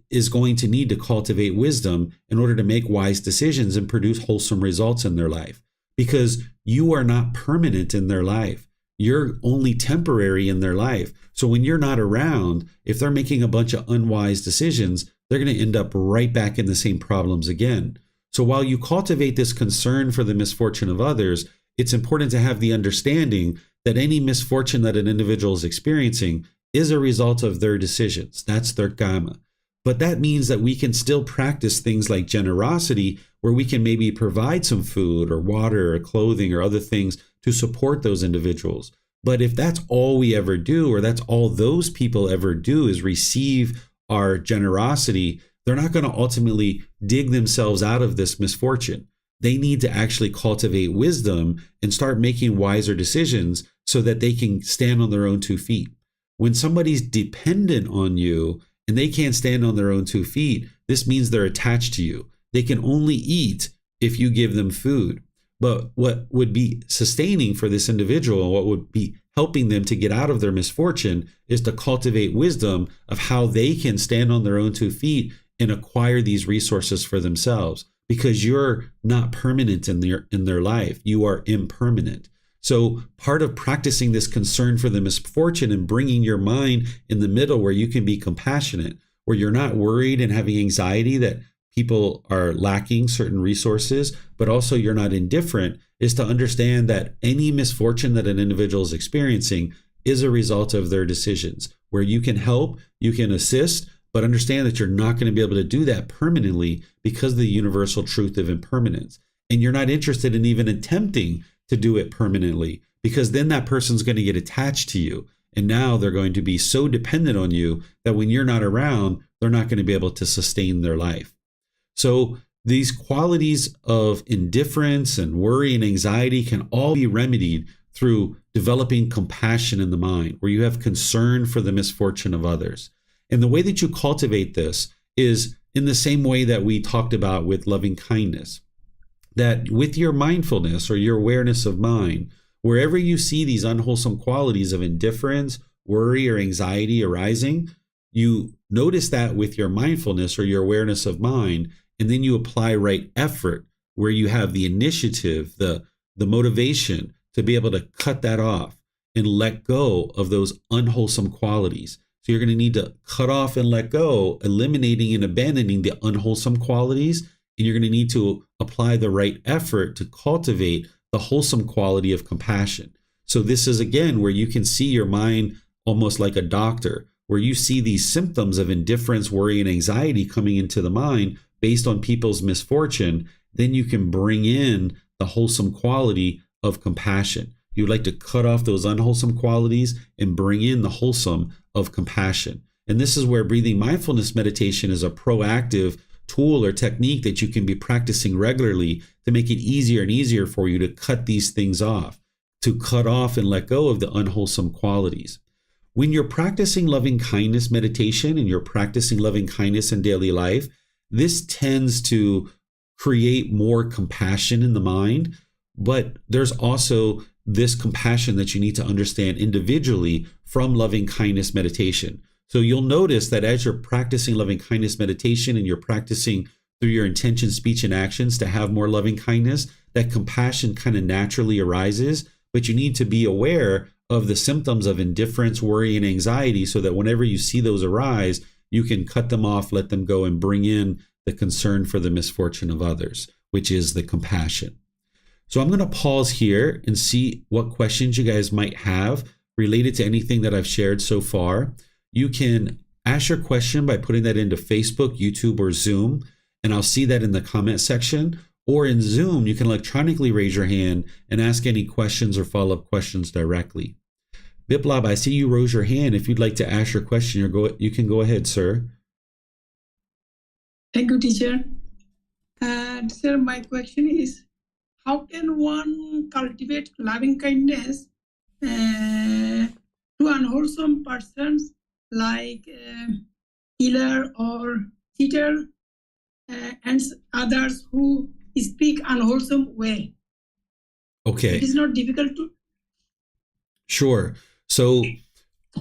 is going to need to cultivate wisdom in order to make wise decisions and produce wholesome results in their life, because you are not permanent in their life. You're only temporary in their life. So when you're not around, if they're making a bunch of unwise decisions, they're going to end up right back in the same problems again. So while you cultivate this concern for the misfortune of others, it's important to have the understanding that any misfortune that an individual is experiencing is a result of their decisions. That's their karma. But that means that we can still practice things like generosity, where we can maybe provide some food or water or clothing or other things to support those individuals. But if that's all we ever do, or that's all those people ever do is receive our generosity, they're not going to ultimately dig themselves out of this misfortune. They need to actually cultivate wisdom and start making wiser decisions so that they can stand on their own 2 feet. When somebody's dependent on you and they can't stand on their own 2 feet, this means they're attached to you. They can only eat if you give them food. But what would be sustaining for this individual, what would be helping them to get out of their misfortune, is to cultivate wisdom of how they can stand on their own 2 feet and acquire these resources for themselves, because you're not permanent in their life. You are impermanent. So part of practicing this concern for the misfortune and bringing your mind in the middle where you can be compassionate, where you're not worried and having anxiety that people are lacking certain resources, but also you're not indifferent, is to understand that any misfortune that an individual is experiencing is a result of their decisions, where you can help, you can assist, but understand that you're not going to be able to do that permanently because of the universal truth of impermanence. and you're not interested in even attempting to do it permanently, because then that person's going to get attached to you. And now they're going to be so dependent on you that when you're not around, they're not going to be able to sustain their life. So these qualities of indifference and worry and anxiety can all be remedied through developing compassion in the mind, where you have concern for the misfortune of others. And the way that you cultivate this is in the same way that we talked about with loving kindness, that with your mindfulness or your awareness of mind, wherever you see these unwholesome qualities of indifference, worry, or anxiety arising, you notice that with your mindfulness or your awareness of mind, and then you apply right effort, where you have the initiative, the motivation to be able to cut that off and let go of those unwholesome qualities. So you're going to need to cut off and let go, eliminating and abandoning the unwholesome qualities, and you're going to need to apply the right effort to cultivate the wholesome quality of compassion. So this is, again, where you can see your mind almost like a doctor, where you see these symptoms of indifference, worry, and anxiety coming into the mind based on people's misfortune. Then you can bring in the wholesome quality of compassion. You'd like to cut off those unwholesome qualities and bring in the wholesome of compassion. And this is where breathing mindfulness meditation is a proactive tool or technique that you can be practicing regularly to make it easier and easier for you to cut these things off, to cut off and let go of the unwholesome qualities. When you're practicing loving kindness meditation and you're practicing loving kindness in daily life, this tends to create more compassion in the mind, but there's also this compassion that you need to understand individually from loving kindness meditation. So you'll notice that as you're practicing loving kindness meditation and you're practicing through your intention, speech, and actions to have more loving kindness, that compassion kind of naturally arises, but you need to be aware of the symptoms of indifference, worry, and anxiety so that whenever you see those arise, you can cut them off, let them go, and bring in the concern for the misfortune of others, which is the compassion. So I'm going to pause here and see what questions you guys might have related to anything that I've shared so far. You can ask your question by putting that into Facebook, YouTube, or Zoom, and I'll see that in the comment section. Or in Zoom, you can electronically raise your hand and ask any questions or follow-up questions directly. Biplab, I see you rose your hand. If you'd like to ask your question, you can go ahead, sir. Thank you, teacher. Sir, my question is, how can one cultivate loving kindness to unwholesome persons like killer or cheater and others who speak unwholesome way? Okay. It is not difficult to. Sure. So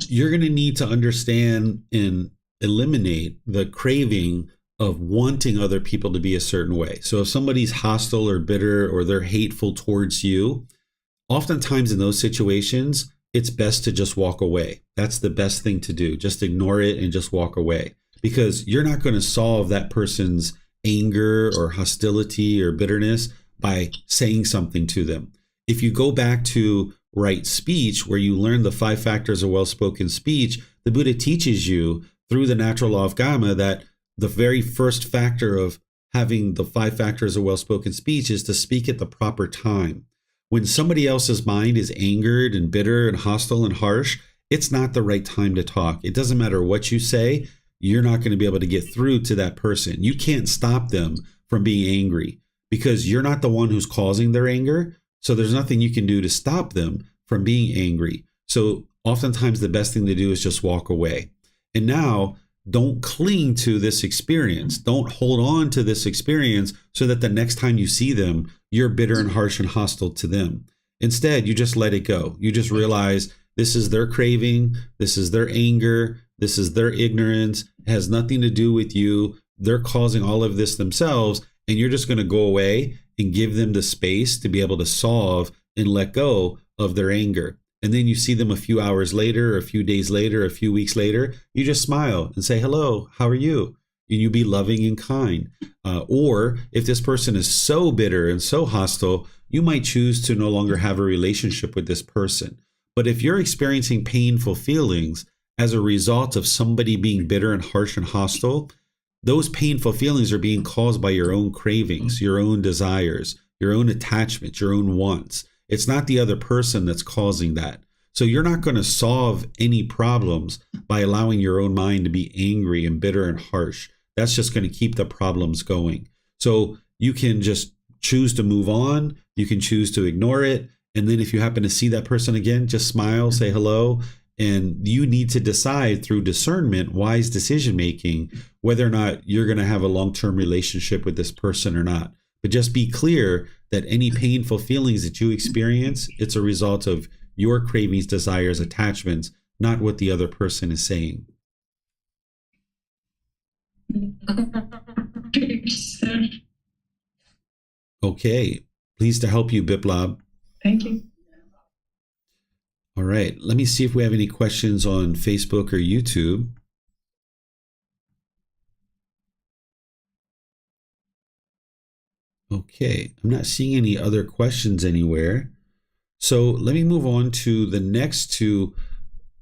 you're going to need to understand and eliminate the craving of wanting other people to be a certain way. So if somebody's hostile or bitter or they're hateful towards you, oftentimes in those situations, it's best to just walk away. That's the best thing to do. Just ignore it and just walk away, because you're not going to solve that person's anger or hostility or bitterness by saying something to them. If you go back to right speech, where you learn the 5 factors of well-spoken speech, the Buddha teaches you through the natural law of karma that the very first factor of having the 5 factors of well-spoken speech is to speak at the proper time. When somebody else's mind is angered and bitter and hostile and harsh, it's not the right time to talk. It doesn't matter what you say, you're not going to be able to get through to that person. You can't stop them from being angry because you're not the one who's causing their anger. So there's nothing you can do to stop them from being angry. So oftentimes the best thing to do is just walk away. And now, don't cling to this experience. Don't hold on to this experience so that the next time you see them, you're bitter and harsh and hostile to them. Instead, you just let it go. You just realize this is their craving, this is their anger, this is their ignorance. It has nothing to do with you. They're causing all of this themselves, and you're just going to go away and give them the space to be able to solve and let go of their anger. And then you see them a few hours later, a few days later, a few weeks later, you just smile and say, hello, how are you? And you be loving and kind. Or if this person is so bitter and so hostile, you might choose to no longer have a relationship with this person. But if you're experiencing painful feelings as a result of somebody being bitter and harsh and hostile, those painful feelings are being caused by your own cravings, your own desires, your own attachments, your own wants. It's not the other person that's causing that. So you're not going to solve any problems by allowing your own mind to be angry and bitter and harsh. That's just going to keep the problems going. So you can just choose to move on. You can choose to ignore it. And then if you happen to see that person again, just smile, say hello. And you need to decide through discernment, wise decision making, whether or not you're going to have a long-term relationship with this person or not. But just be clear that any painful feelings that you experience, it's a result of your cravings, desires, attachments, not what the other person is saying. Okay. Pleased to help you, Biplab. Thank you. All right. Let me see if we have any questions on Facebook or YouTube. Okay. I'm not seeing any other questions anywhere. So let me move on to the next two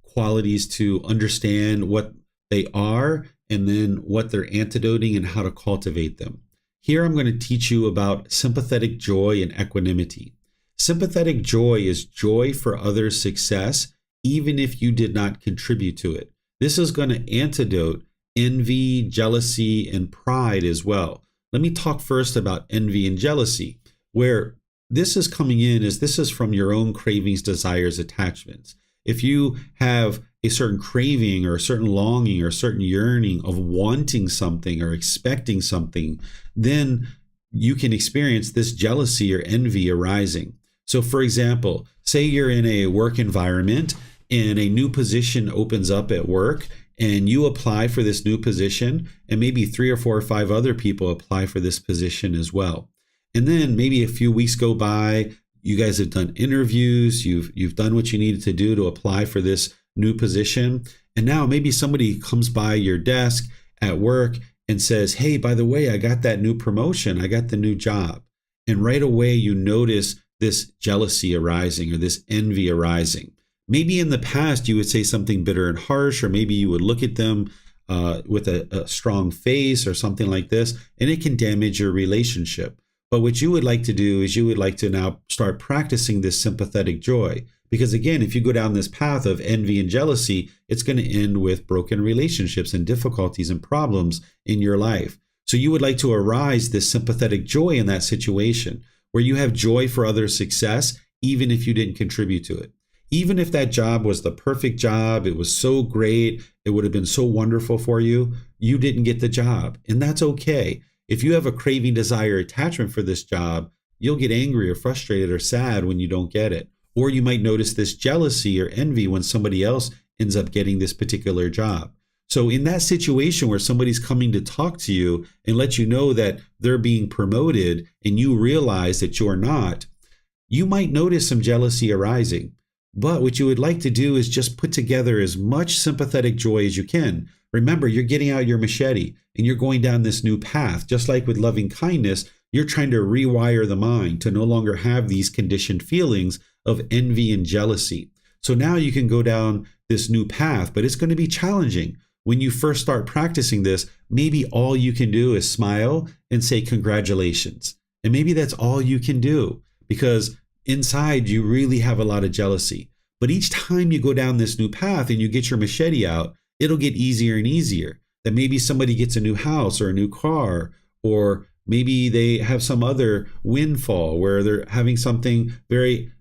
qualities to understand what they are and then what they're antidoting and how to cultivate them. Here I'm going to teach you about sympathetic joy and equanimity. Sympathetic joy is joy for others' success, even if you did not contribute to it. This is going to antidote envy, jealousy, and pride as well. Let me talk first about envy and jealousy, where this is coming in as this is from your own cravings, desires, attachments. If you have a certain craving or a certain longing or a certain yearning of wanting something or expecting something, then you can experience this jealousy or envy arising. So for example, say you're in a work environment and a new position opens up at work and you apply for this new position and maybe 3 or 4 or 5 other people apply for this position as well. And then maybe a few weeks go by, you guys have done interviews, you've done what you needed to do to apply for this new position. And now maybe somebody comes by your desk at work and says, hey, by the way, I got that new promotion, I got the new job. And right away you notice this jealousy arising or this envy arising. Maybe in the past you would say something bitter and harsh, or maybe you would look at them with a strong face or something like this, and it can damage your relationship. But what you would like to do is you would like to now start practicing this sympathetic joy. Because again, if you go down this path of envy and jealousy, it's going to end with broken relationships and difficulties and problems in your life. So you would like to arise this sympathetic joy in that situation where you have joy for others' success, even if you didn't contribute to it. Even if that job was the perfect job, it was so great, it would have been so wonderful for you, you didn't get the job. And that's okay. If you have a craving, desire, attachment for this job, you'll get angry or frustrated or sad when you don't get it. Or you might notice this jealousy or envy when somebody else ends up getting this particular job. So in that situation where somebody's coming to talk to you and let you know that they're being promoted and you realize that you're not, you might notice some jealousy arising. But what you would like to do is just put together as much sympathetic joy as you can. Remember, you're getting out your machete and you're going down this new path. Just like with loving kindness, you're trying to rewire the mind to no longer have these conditioned feelings of envy and jealousy. So now you can go down this new path, but it's going to be challenging. When you first start practicing this, maybe all you can do is smile and say congratulations. And maybe that's all you can do because inside you really have a lot of jealousy. But each time you go down this new path and you get your machete out, it'll get easier and easier. That maybe somebody gets a new house or a new car, or maybe they have some other windfall where they're having something very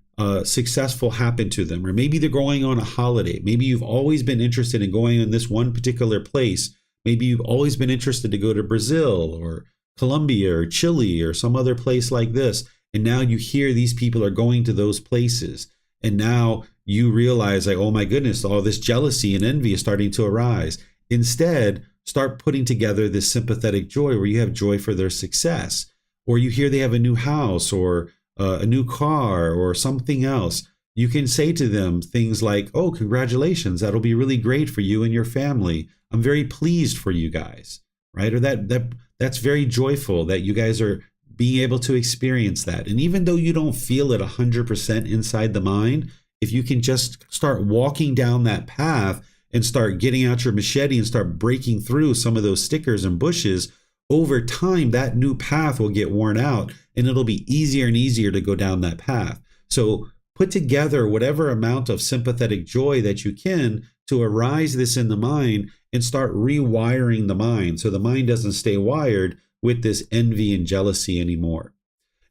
successful happen to them, or maybe they're going on a holiday. Maybe you've always been interested in going in this one particular place. Maybe you've always been interested to go to Brazil or Colombia or Chile or some other place like this. And now you hear these people are going to those places. And now you realize like, oh my goodness, all this jealousy and envy is starting to arise. Instead, start putting together this sympathetic joy where you have joy for their success. Or you hear they have a new house or a new car or something else. You can say to them things like, oh, congratulations, that'll be really great for you and your family. I'm very pleased for you guys, right? Or that's very joyful that you guys are being able to experience that. And even though you don't feel it 100% inside the mind, if you can just start walking down that path and start getting out your machete and start breaking through some of those stickers and bushes, over time, that new path will get worn out and it'll be easier and easier to go down that path. So put together whatever amount of sympathetic joy that you can to arise this in the mind and start rewiring the mind so the mind doesn't stay wired with this envy and jealousy anymore.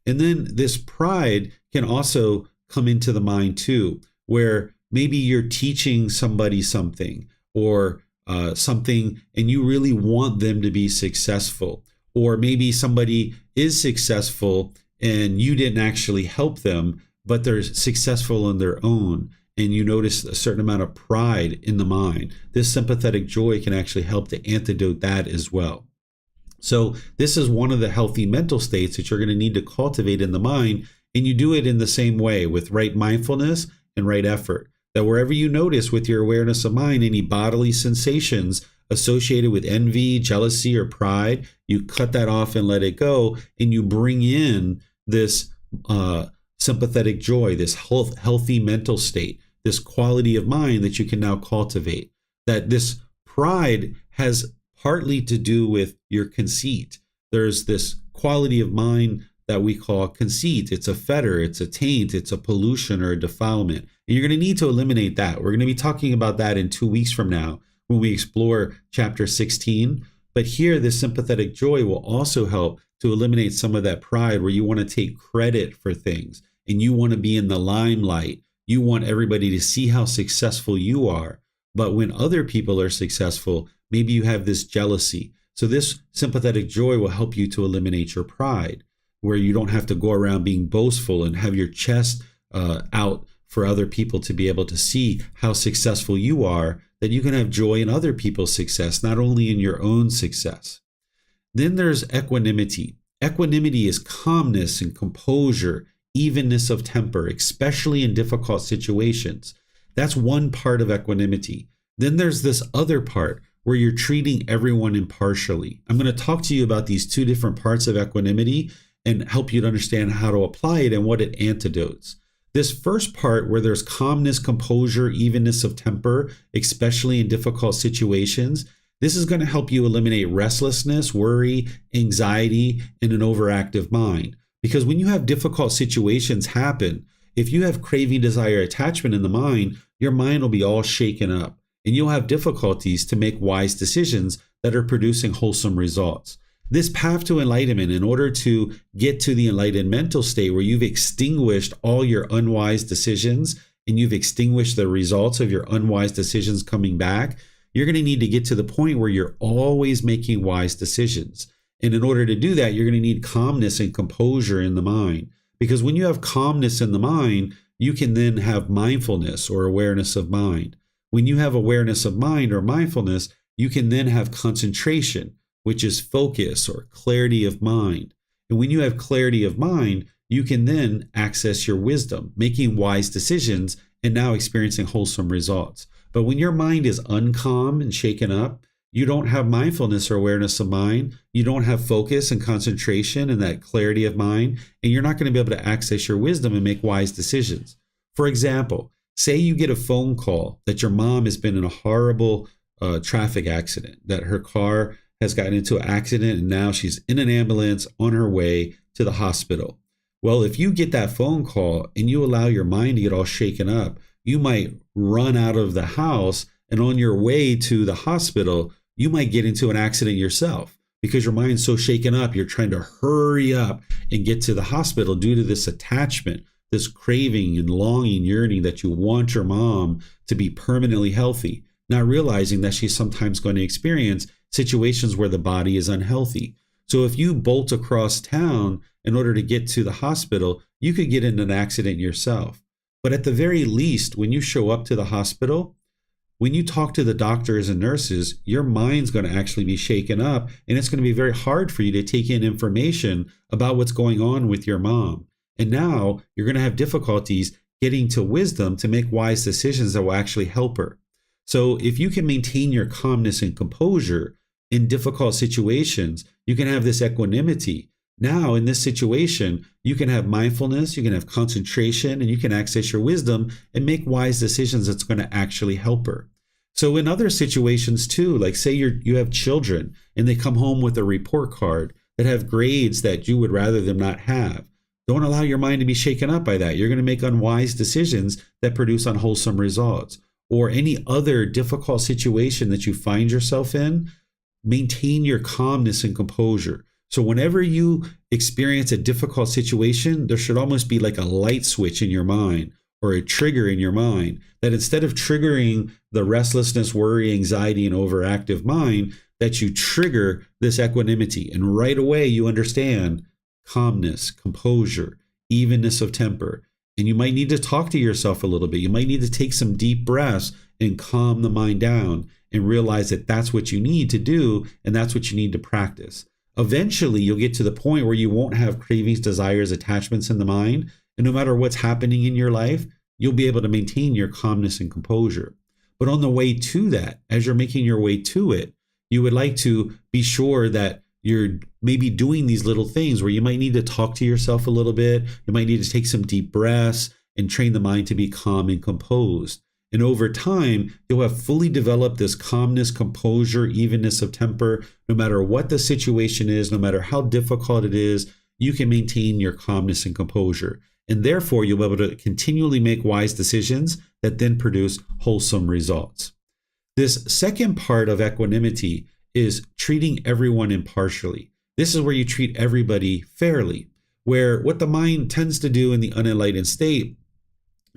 And then this pride can also come into the mind too, where maybe you're teaching somebody something or something and you really want them to be successful. Or maybe somebody is successful and you didn't actually help them, but they're successful on their own. And you notice a certain amount of pride in the mind. This sympathetic joy can actually help to antidote that as well. So this is one of the healthy mental states that you're going to need to cultivate in the mind. And you do it in the same way with right mindfulness and right effort. That wherever you notice with your awareness of mind any bodily sensations associated with envy, jealousy, or pride, you cut that off and let it go, and you bring in this sympathetic joy, this healthy mental state, this quality of mind that you can now cultivate. That this pride has partly to do with your conceit. There's this quality of mind that we call conceit. It's a fetter, it's a taint, it's a pollution or a defilement. And you're going to need to eliminate that. We're going to be talking about that in 2 weeks from now when we explore chapter 16. But here, this sympathetic joy will also help to eliminate some of that pride where you want to take credit for things and you want to be in the limelight. You want everybody to see how successful you are. But when other people are successful, maybe you have this jealousy. So this sympathetic joy will help you to eliminate your pride, where you don't have to go around being boastful and have your chest out for other people to be able to see how successful you are, that you can have joy in other people's success, not only in your own success. Then there's equanimity. Equanimity is calmness and composure, evenness of temper, especially in difficult situations. That's one part of equanimity. Then there's this other part where you're treating everyone impartially. I'm going to talk to you about these two different parts of equanimity and help you to understand how to apply it and what it antidotes. This first part where there's calmness, composure, evenness of temper, especially in difficult situations, this is going to help you eliminate restlessness, worry, anxiety, and an overactive mind. Because when you have difficult situations happen, if you have craving, desire, attachment in the mind, your mind will be all shaken up and you'll have difficulties to make wise decisions that are producing wholesome results. This path to enlightenment, in order to get to the enlightened mental state where you've extinguished all your unwise decisions and you've extinguished the results of your unwise decisions coming back, you're going to need to get to the point where you're always making wise decisions. And in order to do that, you're going to need calmness and composure in the mind. Because when you have calmness in the mind, you can then have mindfulness or awareness of mind. When you have awareness of mind or mindfulness, you can then have concentration, which is focus or clarity of mind. And when you have clarity of mind, you can then access your wisdom, making wise decisions and now experiencing wholesome results. But when your mind is uncalm and shaken up, you don't have mindfulness or awareness of mind. You don't have focus and concentration and that clarity of mind, and you're not going to be able to access your wisdom and make wise decisions. For example, say you get a phone call that your mom has been in a horrible traffic accident, that her car has gotten into an accident and now she's in an ambulance on her way to the hospital. Well, if you get that phone call and you allow your mind to get all shaken up, you might run out of the house, and on your way to the hospital, you might get into an accident yourself because your mind's so shaken up. You're trying to hurry up and get to the hospital due to this attachment, this craving and longing, yearning that you want your mom to be permanently healthy, not realizing that she's sometimes going to experience situations where the body is unhealthy. So if you bolt across town in order to get to the hospital, you could get in an accident yourself. But at the very least, when you show up to the hospital, when you talk to the doctors and nurses, your mind's going to actually be shaken up, and it's going to be very hard for you to take in information about what's going on with your mom. And now you're going to have difficulties getting to wisdom to make wise decisions that will actually help her. So if you can maintain your calmness and composure in difficult situations, you can have this equanimity. Now, in this situation, you can have mindfulness, you can have concentration, and you can access your wisdom and make wise decisions that's going to actually help her. So in other situations too, like say you have children and they come home with a report card that have grades that you would rather them not have. Don't allow your mind to be shaken up by that. You're going to make unwise decisions that produce unwholesome results. Or any other difficult situation that you find yourself in, maintain your calmness and composure. So whenever you experience a difficult situation, there should almost be like a light switch in your mind or a trigger in your mind that instead of triggering the restlessness, worry, anxiety, and overactive mind, that you trigger this equanimity. And right away you understand calmness, composure, evenness of temper. And you might need to talk to yourself a little bit. You might need to take some deep breaths and calm the mind down and realize that that's what you need to do and that's what you need to practice. Eventually, you'll get to the point where you won't have cravings, desires, attachments in the mind. And no matter what's happening in your life, you'll be able to maintain your calmness and composure. But on the way to that, as you're making your way to it, you would like to be sure that you're maybe doing these little things where you might need to talk to yourself a little bit. You might need to take some deep breaths and train the mind to be calm and composed. And over time, you'll have fully developed this calmness, composure, evenness of temper. No matter what the situation is, no matter how difficult it is, you can maintain your calmness and composure. And therefore, you'll be able to continually make wise decisions that then produce wholesome results. This second part of equanimity is treating everyone impartially. This is where you treat everybody fairly, where what the mind tends to do in the unenlightened state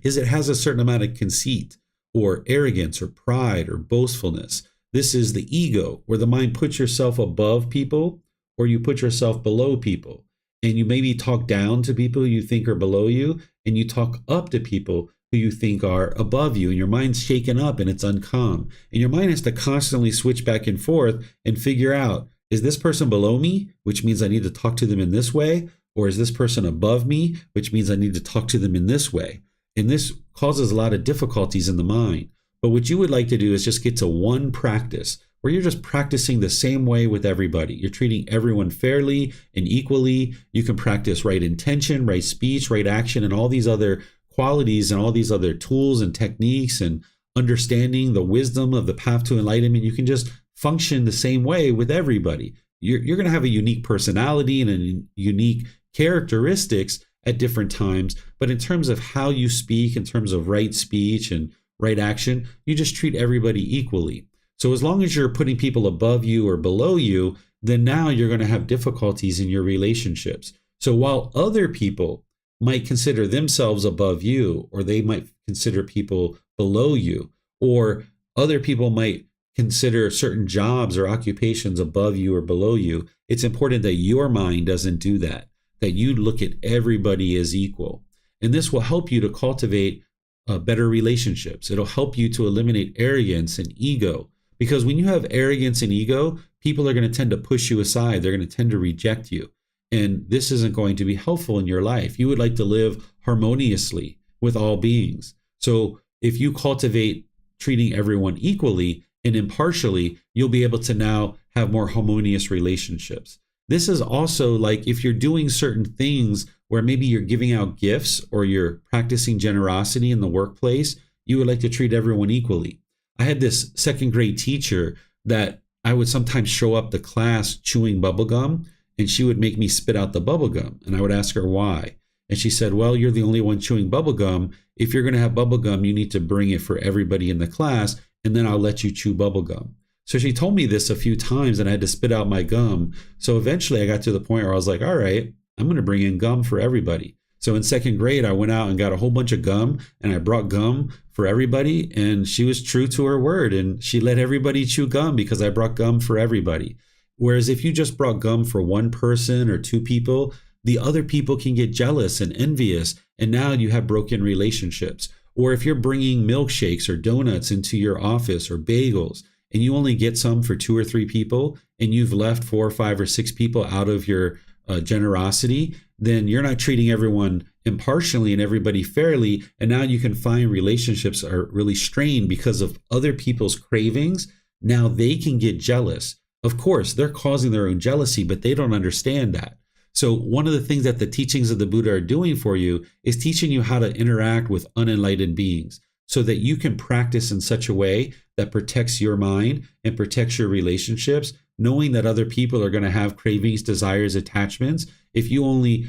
is it has a certain amount of conceit or arrogance or pride or boastfulness. This is the ego, where the mind puts yourself above people or you put yourself below people. And you maybe talk down to people you think are below you, and you talk up to people who you think are above you, and your mind's shaken up and it's uncalm. And your mind has to constantly switch back and forth and figure out, is this person below me, which means I need to talk to them in this way? Or is this person above me, which means I need to talk to them in this way? And this causes a lot of difficulties in the mind. But what you would like to do is just get to one practice where you're just practicing the same way with everybody. You're treating everyone fairly and equally. You can practice right intention, right speech, right action, and all these other qualities and all these other tools and techniques and understanding the wisdom of the path to enlightenment. You can just function the same way with everybody. You're going to have a unique personality and a unique characteristics at different times. But in terms of how you speak, in terms of right speech and right action, you just treat everybody equally. So as long as you're putting people above you or below you, then now you're going to have difficulties in your relationships. So while other people might consider themselves above you, or they might consider people below you, or other people might consider certain jobs or occupations above you or below you, it's important that your mind doesn't do that, that you look at everybody as equal. And this will help you to cultivate better relationships. It'll help you to eliminate arrogance and ego. Because when you have arrogance and ego, people are going to tend to push you aside. They're going to tend to reject you. And this isn't going to be helpful in your life. You would like to live harmoniously with all beings. So if you cultivate treating everyone equally and impartially, you'll be able to now have more harmonious relationships. This is also like if you're doing certain things where maybe you're giving out gifts or you're practicing generosity in the workplace, you would like to treat everyone equally. I had this second grade teacher that I would sometimes show up to class chewing bubblegum, and she would make me spit out the bubblegum. And I would ask her why. And she said, well, you're the only one chewing bubblegum. If you're going to have bubblegum, you need to bring it for everybody in the class, and then I'll let you chew bubblegum. So she told me this a few times, and I had to spit out my gum. So eventually I got to the point where I was like, all right, I'm going to bring in gum for everybody. So in second grade, I went out and got a whole bunch of gum, and I brought gum for everybody. And she was true to her word, and she let everybody chew gum because I brought gum for everybody. Whereas if you just brought gum for one person or two people, the other people can get jealous and envious, and now you have broken relationships. Or if you're bringing milkshakes or donuts into your office or bagels, and you only get some for 2 or 3 people, and you've left 4 or 5 or 6 people out of your generosity, then you're not treating everyone impartially and everybody fairly. And now you can find relationships are really strained because of other people's cravings. Now they can get jealous. Of course, they're causing their own jealousy, but they don't understand that. So one of the things that the teachings of the Buddha are doing for you is teaching you how to interact with unenlightened beings. so that you can practice in such a way that protects your mind and protects your relationships, knowing that other people are going to have cravings, desires, attachments. If you only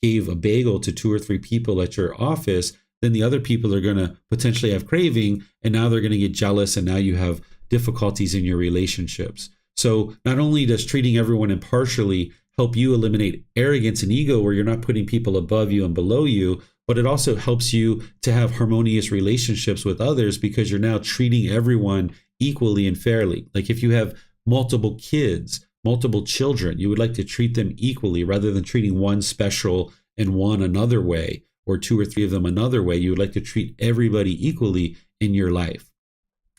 gave a bagel to 2 or 3 people at your office, then the other people are going to potentially have craving, and now they're going to get jealous, and now you have difficulties in your relationships. So not only does treating everyone impartially help you eliminate arrogance and ego, where you're not putting people above you and below you, but it also helps you to have harmonious relationships with others, because you're now treating everyone equally and fairly. Like if you have multiple kids, multiple children, you would like to treat them equally rather than treating one special and one another way, or 2 or 3 of them another way. You would like to treat everybody equally in your life.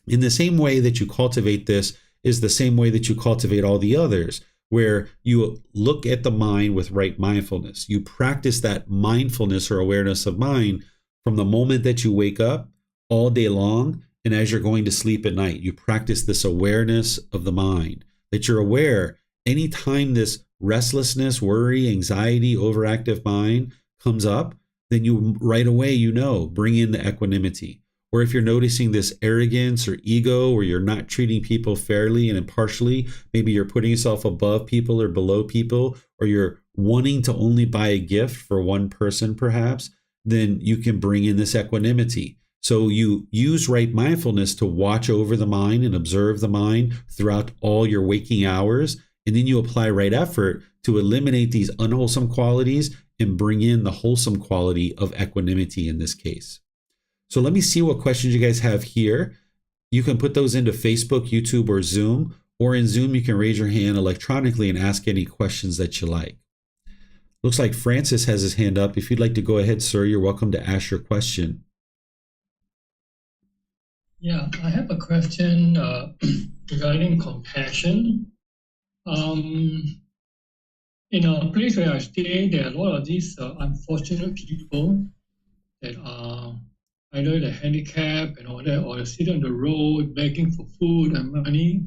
In the same way that you cultivate this is the same way that you cultivate all the others, where you look at the mind with right mindfulness. You practice that mindfulness or awareness of mind from the moment that you wake up all day long, and as you're going to sleep at night. You practice this awareness of the mind, that you're aware anytime this restlessness, worry, anxiety, overactive mind comes up, then you right away, bring in the equanimity. Or if you're noticing this arrogance or ego, or you're not treating people fairly and impartially, maybe you're putting yourself above people or below people, or you're wanting to only buy a gift for one person perhaps, then you can bring in this equanimity. So you use right mindfulness to watch over the mind and observe the mind throughout all your waking hours. And then you apply right effort to eliminate these unwholesome qualities and bring in the wholesome quality of equanimity in this case. So let me see what questions you guys have here. You can put those into Facebook, YouTube, or Zoom. Or in Zoom, you can raise your hand electronically and ask any questions that you like. Looks like Francis has his hand up. If you'd like to go ahead, sir, you're welcome to ask your question. Yeah, I have a question regarding compassion. In a place where I stay, there are a lot of these unfortunate people that are either the handicapped and all that, or they sit on the road begging for food and money.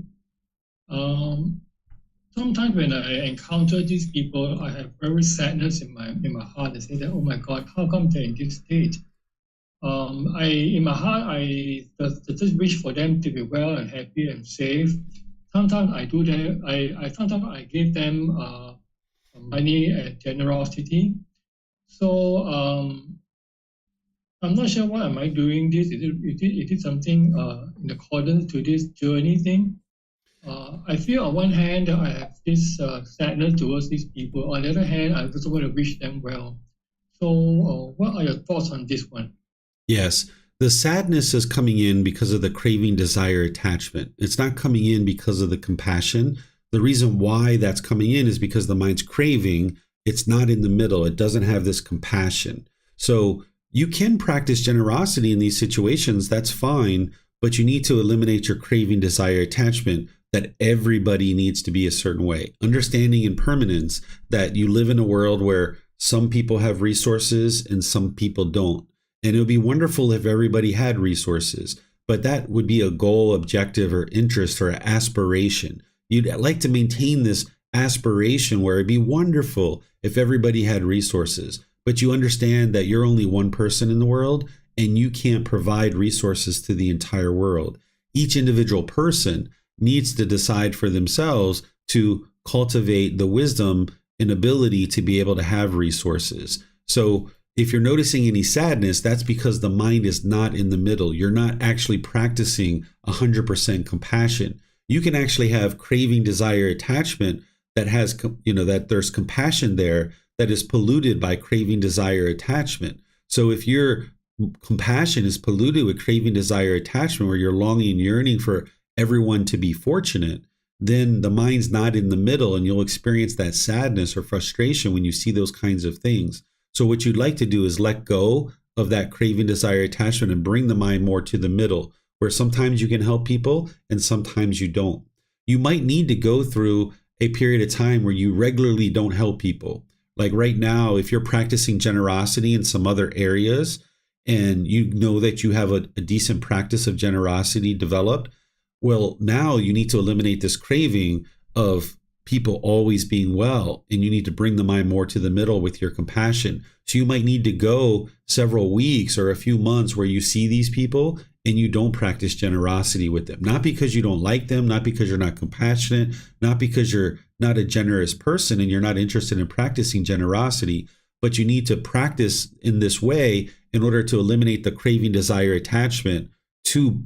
Sometimes when I encounter these people, I have very sadness in my heart. I say that, oh my God, how come they're in this state? In my heart, I just wish for them to be well and happy and safe. Sometimes I do that. Sometimes I give them money and generosity. So I'm not sure why am I doing this. Is it something in accordance to this journey thing? I feel on one hand that I have this sadness towards these people. On the other hand, I also want to wish them well. So what are your thoughts on this one? Yes, the sadness is coming in because of the craving, desire, attachment. It's not coming in because of the compassion. The reason why that's coming in is because the mind's craving. It's not in the middle. It doesn't have this compassion. So you can practice generosity in these situations. That's fine. But you need to eliminate your craving, desire, attachment, that everybody needs to be a certain way. Understanding impermanence, that you live in a world where some people have resources and some people don't. And it would be wonderful if everybody had resources, but that would be a goal, objective, or interest, or aspiration. You'd like to maintain this aspiration where it'd be wonderful if everybody had resources, but you understand that you're only one person in the world and you can't provide resources to the entire world. Each individual person needs to decide for themselves to cultivate the wisdom and ability to be able to have resources. So if you're noticing any sadness, that's because the mind is not in the middle. You're not actually practicing 100% compassion. You can actually have craving, desire, attachment that has, that there's compassion there that is polluted by craving, desire, attachment. So if your compassion is polluted with craving, desire, attachment, where you're longing and yearning for everyone to be fortunate, then the mind's not in the middle, and you'll experience that sadness or frustration when you see those kinds of things. So what you'd like to do is let go of that craving, desire, attachment, and bring the mind more to the middle, where sometimes you can help people and sometimes you don't. You might need to go through a period of time where you regularly don't help people. Like right now, if you're practicing generosity in some other areas and you know that you have a decent practice of generosity developed, well, now you need to eliminate this craving of people always being well, and you need to bring the mind more to the middle with your compassion. So you might need to go several weeks or a few months where you see these people and you don't practice generosity with them. Not because you don't like them, not because you're not compassionate, not because you're not a generous person and you're not interested in practicing generosity, but you need to practice in this way in order to eliminate the craving, desire, attachment to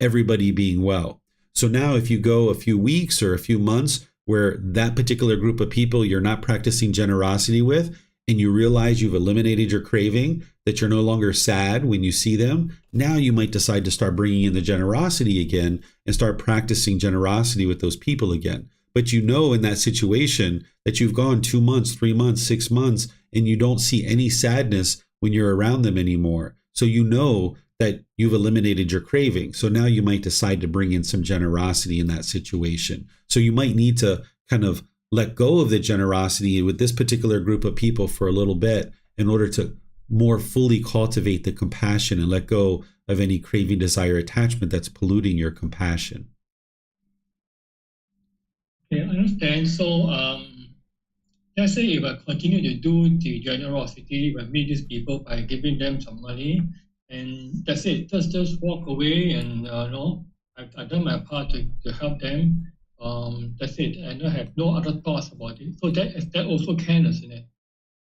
everybody being well. So now if you go a few weeks or a few months where that particular group of people you're not practicing generosity with, and you realize you've eliminated your craving, that you're no longer sad when you see them, now you might decide to start bringing in the generosity again and start practicing generosity with those people again. But you know in that situation that you've gone 2 months, 3 months, 6 months, and you don't see any sadness when you're around them anymore. So you know that you've eliminated your craving. So now you might decide to bring in some generosity in that situation. So you might need to kind of let go of the generosity with this particular group of people for a little bit in order to more fully cultivate the compassion and let go of any craving, desire, attachment that's polluting your compassion. Okay, I understand. So let's say if I continue to do the generosity, if I meet these people by giving them some money, and that's it, just walk away and I've done my part to help them. That's it, and I have no other thoughts about it. So that also can, isn't it?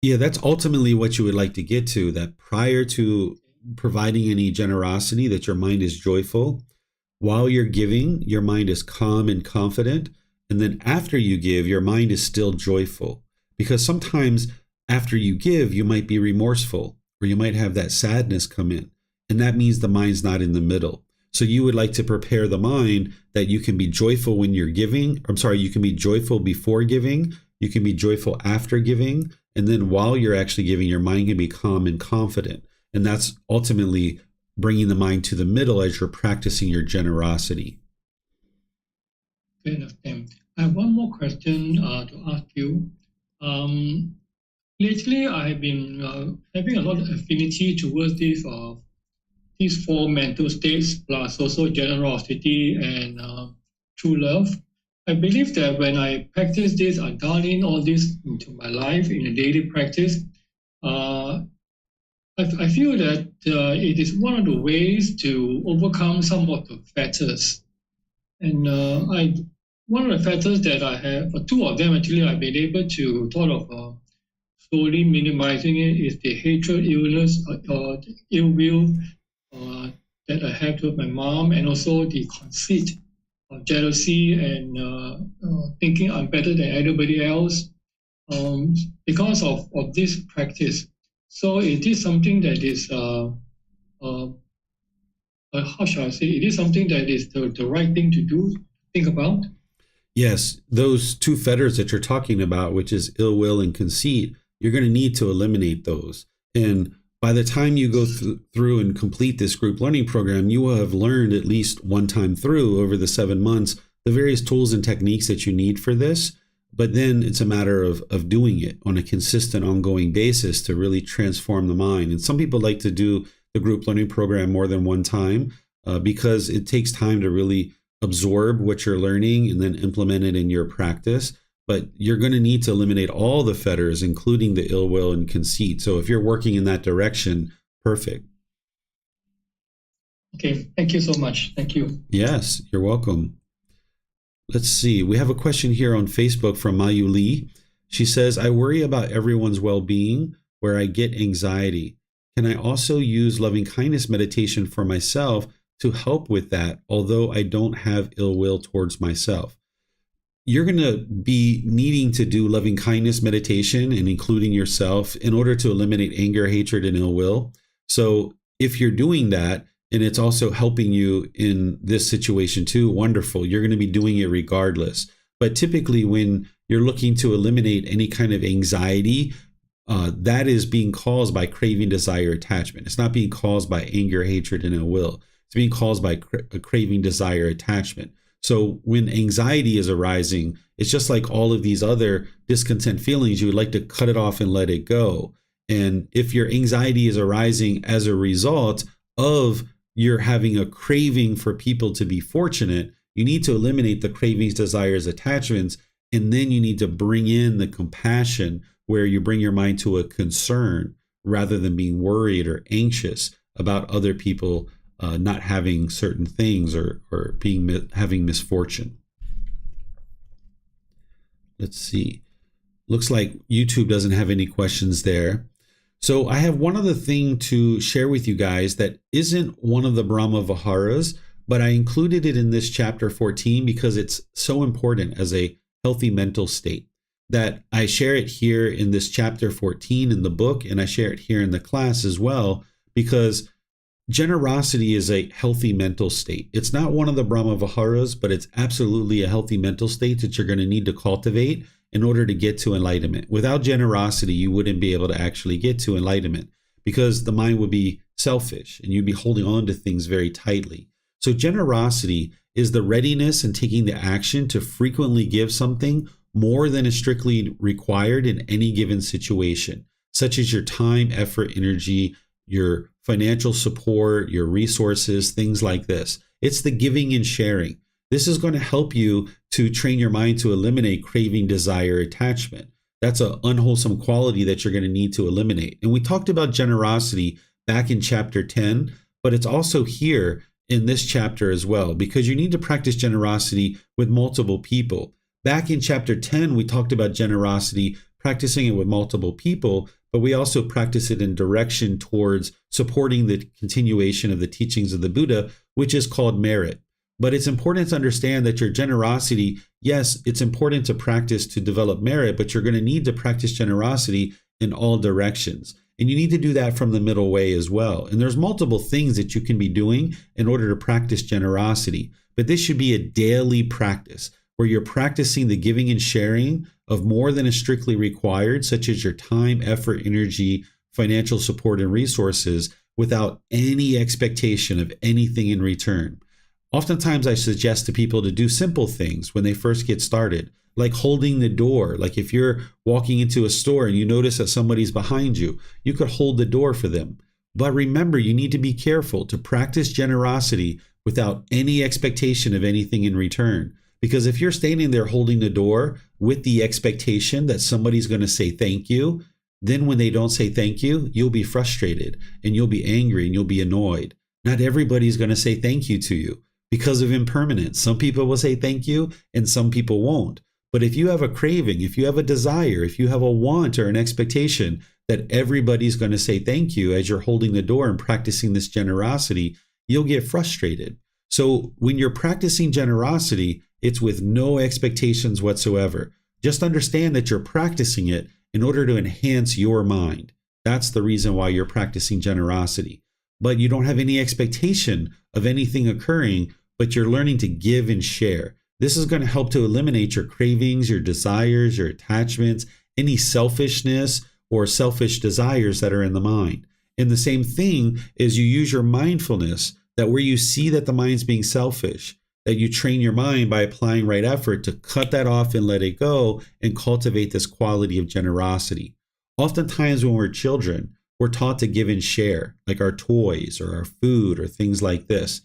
Yeah, that's ultimately what you would like to get to, that prior to providing any generosity, that your mind is joyful. While you're giving, your mind is calm and confident. And then after you give, your mind is still joyful. Because sometimes after you give, you might be remorseful, or you might have that sadness come in. And that means the mind's not in the middle. So you would like to prepare the mind that you can be joyful when you're giving. You can be joyful before giving. You can be joyful after giving. And then while you're actually giving, your mind can be calm and confident. And that's ultimately bringing the mind to the middle as you're practicing your generosity. Okay, understand. I have one more question to ask you. Lately, I have been having a lot of affinity towards these four mental states, plus also generosity and true love. I believe that when I practice this, I dial in all this into my life in a daily practice. I feel that it is one of the ways to overcome some of the fetters. And one of the fetters that I have, or two of them actually, I've been able to sort of slowly minimizing it, is the hatred, illness, or ill will that I have with my mom, and also the conceit, jealousy, and thinking I'm better than everybody else because of this practice. So it is something that is, how shall I say, it is something that is the right thing to do, think about. Yes, those two fetters that you're talking about, which is ill will and conceit, you're going to need to eliminate those. And by the time you go through and complete this group learning program, you will have learned at least one time through over the 7 months the various tools and techniques that you need for this. But then it's a matter of doing it on a consistent, ongoing basis to really transform the mind. And some people like to do the group learning program more than one time because it takes time to really absorb what you're learning and then implement it in your practice. But you're going to need to eliminate all the fetters, including the ill will and conceit. So if you're working in that direction, perfect. Okay, thank you so much. Thank you. Yes, you're welcome. Let's see. We have a question here on Facebook from Mayu Lee. She says, I worry about everyone's well-being where I get anxiety. Can I also use loving kindness meditation for myself to help with that, although I don't have ill will towards myself? You're going to be needing to do loving kindness meditation and including yourself in order to eliminate anger, hatred, and ill will. So if you're doing that, and it's also helping you in this situation too, wonderful. You're going to be doing it regardless. But typically when you're looking to eliminate any kind of anxiety, that is being caused by craving, desire, attachment. It's not being caused by anger, hatred, and ill will. It's being caused by craving, desire, attachment. So when anxiety is arising, it's just like all of these other discontent feelings, you would like to cut it off and let it go. And if your anxiety is arising as a result of you're having a craving for people to be fortunate, you need to eliminate the cravings, desires, attachments, and then you need to bring in the compassion where you bring your mind to a concern rather than being worried or anxious about other people not having certain things or having misfortune. Let's see. Looks like YouTube doesn't have any questions there. So I have one other thing to share with you guys that isn't one of the Brahma-viharas, but I included it in this chapter 14 because it's so important as a healthy mental state, that I share it here in this chapter 14 in the book, and I share it here in the class as well, because generosity is a healthy mental state. It's not one of the Brahma-viharas, but it's absolutely a healthy mental state that you're going to need to cultivate in order to get to enlightenment. Without generosity, you wouldn't be able to actually get to enlightenment because the mind would be selfish and you'd be holding on to things very tightly. So generosity is the readiness and taking the action to frequently give something more than is strictly required in any given situation, such as your time, effort, energy, your financial support, your resources, things like this. It's the giving and sharing. This is going to help you to train your mind to eliminate craving, desire, attachment. That's an unwholesome quality that you're going to need to eliminate. And we talked about generosity back in chapter 10, but it's also here in this chapter as well, because you need to practice generosity with multiple people. Back in chapter 10, we talked about generosity, practicing it with multiple people, but we also practice it in direction towards supporting the continuation of the teachings of the Buddha, which is called merit. But it's important to understand that your generosity, yes, it's important to practice to develop merit, but you're going to need to practice generosity in all directions. And you need to do that from the middle way as well. And there's multiple things that you can be doing in order to practice generosity. But this should be a daily practice where you're practicing the giving and sharing of more than is strictly required, such as your time, effort, energy, financial support, and resources, without any expectation of anything in return. Oftentimes I suggest to people to do simple things when they first get started, like holding the door. Like if you're walking into a store and you notice that somebody's behind you, you could hold the door for them. But remember, you need to be careful to practice generosity without any expectation of anything in return. Because if you're standing there holding the door with the expectation that somebody's going to say thank you, then when they don't say thank you, you'll be frustrated and you'll be angry and you'll be annoyed. Not everybody's going to say thank you to you because of impermanence. Some people will say thank you and some people won't. But if you have a craving, if you have a desire, if you have a want or an expectation that everybody's going to say thank you as you're holding the door and practicing this generosity, you'll get frustrated. So when you're practicing generosity, it's with no expectations whatsoever. Just understand that you're practicing it in order to enhance your mind. That's the reason why you're practicing generosity. But you don't have any expectation of anything occurring, but you're learning to give and share. This is going to help to eliminate your cravings, your desires, your attachments, any selfishness or selfish desires that are in the mind. And the same thing is you use your mindfulness, that where you see that the mind's being selfish, that you train your mind by applying right effort to cut that off and let it go and cultivate this quality of generosity. Oftentimes when we're children, we're taught to give and share, like our toys or our food or things like this.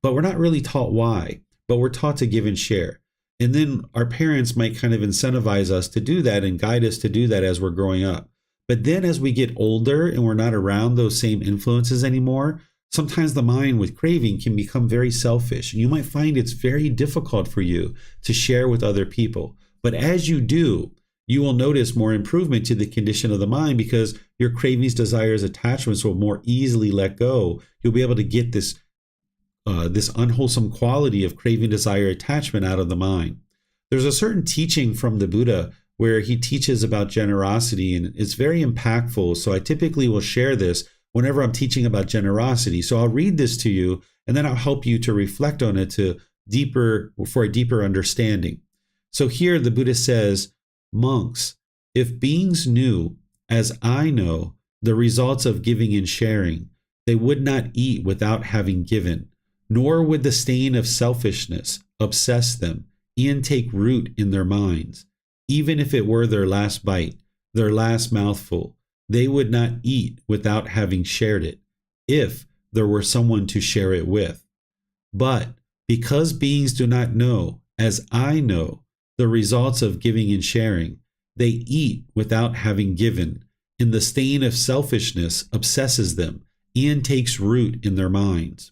But we're not really taught why, but we're taught to give and share. And then our parents might kind of incentivize us to do that and guide us to do that as we're growing up. But then as we get older and we're not around those same influences anymore, sometimes the mind with craving can become very selfish. And you might find it's very difficult for you to share with other people. But as you do, you will notice more improvement to the condition of the mind because your cravings, desires, attachments will more easily let go. You'll be able to get this unwholesome quality of craving, desire, attachment out of the mind. There's a certain teaching from the Buddha where he teaches about generosity, and it's very impactful. So I typically will share this whenever I'm teaching about generosity. So I'll read this to you, and then I'll help you to reflect on it for a deeper understanding. So here the Buddha says, "Monks, if beings knew, as I know, the results of giving and sharing, they would not eat without having given, nor would the stain of selfishness obsess them and take root in their minds. Even if it were their last bite, their last mouthful, they would not eat without having shared it, if there were someone to share it with. But because beings do not know, as I know, the results of giving and sharing, they eat without having given, and the stain of selfishness obsesses them and takes root in their minds.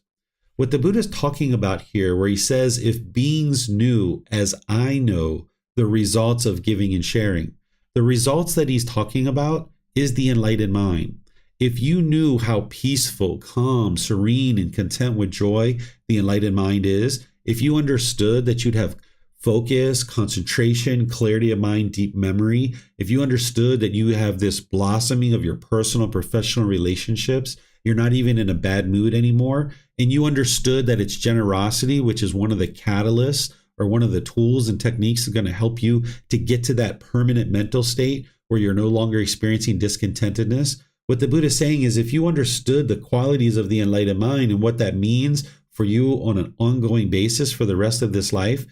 What the Buddha is talking about here, where he says, if beings knew as I know the results of giving and sharing, the results that he's talking about is the enlightened mind. If you knew how peaceful, calm, serene, and content with joy the enlightened mind is, if you understood that you'd have focus, concentration, clarity of mind, deep memory, if you understood that you have this blossoming of your personal, professional relationships, you're not even in a bad mood anymore, and you understood that it's generosity, which is one of the catalysts or one of the tools and techniques that are going to help you to get to that permanent mental state where you're no longer experiencing discontentedness. What the Buddha is saying is if you understood the qualities of the enlightened mind and what that means for you on an ongoing basis for the rest of this life,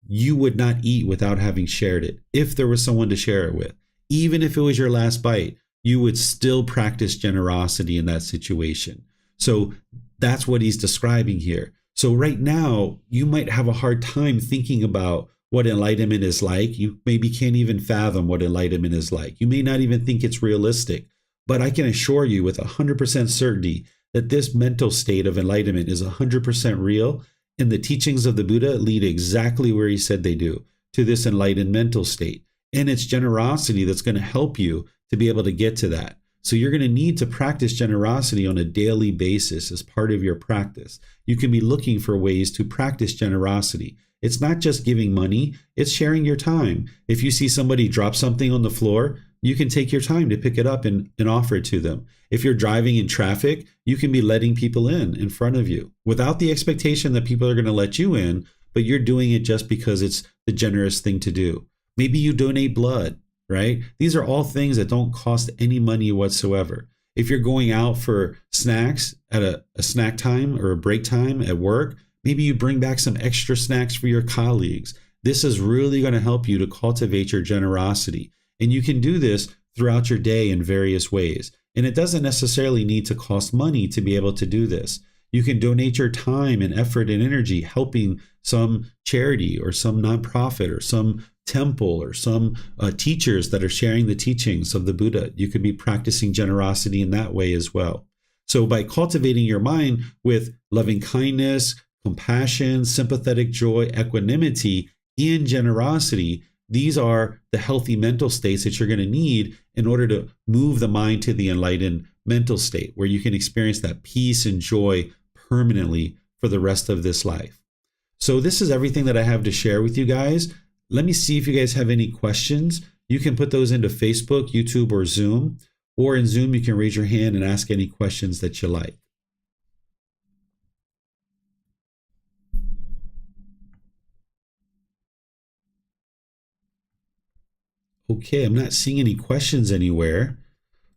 you would not eat without having shared it. If there was someone to share it with, even if it was your last bite, you would still practice generosity in that situation. So that's what he's describing here. So right now, you might have a hard time thinking about what enlightenment is like. You maybe can't even fathom what enlightenment is like. You may not even think it's realistic. But I can assure you with 100% certainty that this mental state of enlightenment is 100% real. And the teachings of the Buddha lead exactly where he said they do, to this enlightened mental state. And it's generosity that's going to help you to be able to get to that. So you're going to need to practice generosity on a daily basis as part of your practice. You can be looking for ways to practice generosity. It's not just giving money, it's sharing your time. If you see somebody drop something on the floor, you can take your time to pick it up and offer it to them. If you're driving in traffic, you can be letting people in front of you without the expectation that people are going to let you in, but you're doing it just because it's the generous thing to do. Maybe you donate blood, right? These are all things that don't cost any money whatsoever. If you're going out for snacks at a snack time or a break time at work, maybe you bring back some extra snacks for your colleagues. This is really going to help you to cultivate your generosity. And you can do this throughout your day in various ways. And it doesn't necessarily need to cost money to be able to do this. You can donate your time and effort and energy helping some charity or some nonprofit or some temple or some teachers that are sharing the teachings of the Buddha. You could be practicing generosity in that way as well. So by cultivating your mind with loving kindness, compassion, sympathetic joy, equanimity, and generosity, these are the healthy mental states that you're going to need in order to move the mind to the enlightened mental state where you can experience that peace and joy permanently for the rest of this life. So this is everything that I have to share with you guys. Let me see if you guys have any questions. You can put those into Facebook, YouTube, or Zoom. Or in Zoom, you can raise your hand and ask any questions that you like. Okay, I'm not seeing any questions anywhere.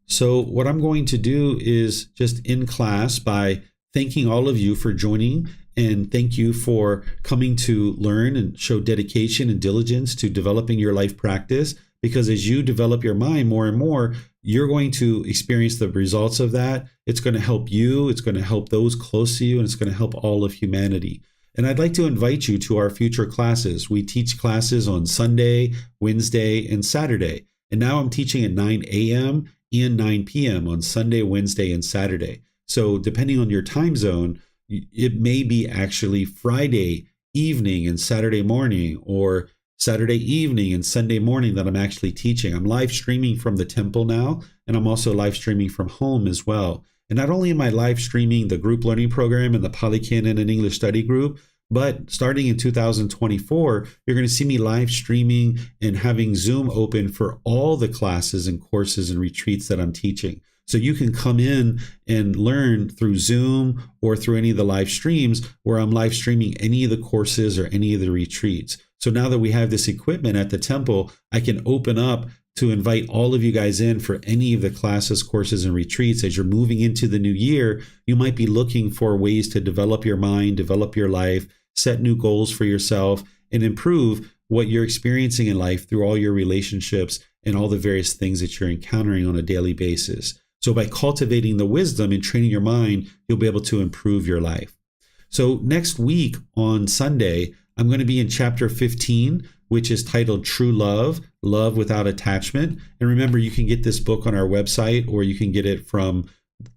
So what I'm going to do is just end class by thanking all of you for joining, and thank you for coming to learn and show dedication and diligence to developing your life practice, because as you develop your mind more and more, you're going to experience the results of that. It's going to help you, it's going to help those close to you, and it's going to help all of humanity. And I'd like to invite you to our future classes. We teach classes on Sunday, Wednesday, and Saturday. And now I'm teaching at 9 a.m. and 9 p.m. on Sunday, Wednesday, and Saturday. So depending on your time zone, it may be actually Friday evening and Saturday morning, or Saturday evening and Sunday morning that I'm actually teaching. I'm live streaming from the temple now, and I'm also live streaming from home as well. And not only am I live streaming the group learning program and the Pali Canon and English study group, but starting in 2024, you're going to see me live streaming and having Zoom open for all the classes and courses and retreats that I'm teaching. So you can come in and learn through Zoom or through any of the live streams where I'm live streaming any of the courses or any of the retreats. So now that we have this equipment at the temple, I can open up to invite all of you guys in for any of the classes, courses, and retreats. As you're moving into the new year, you might be looking for ways to develop your mind, develop your life, set new goals for yourself, and improve what you're experiencing in life through all your relationships and all the various things that you're encountering on a daily basis. So by cultivating the wisdom and training your mind, you'll be able to improve your life. So next week on Sunday, I'm going to be in chapter 15 which is titled True Love, Love Without Attachment. And remember, you can get this book on our website, or you can get it from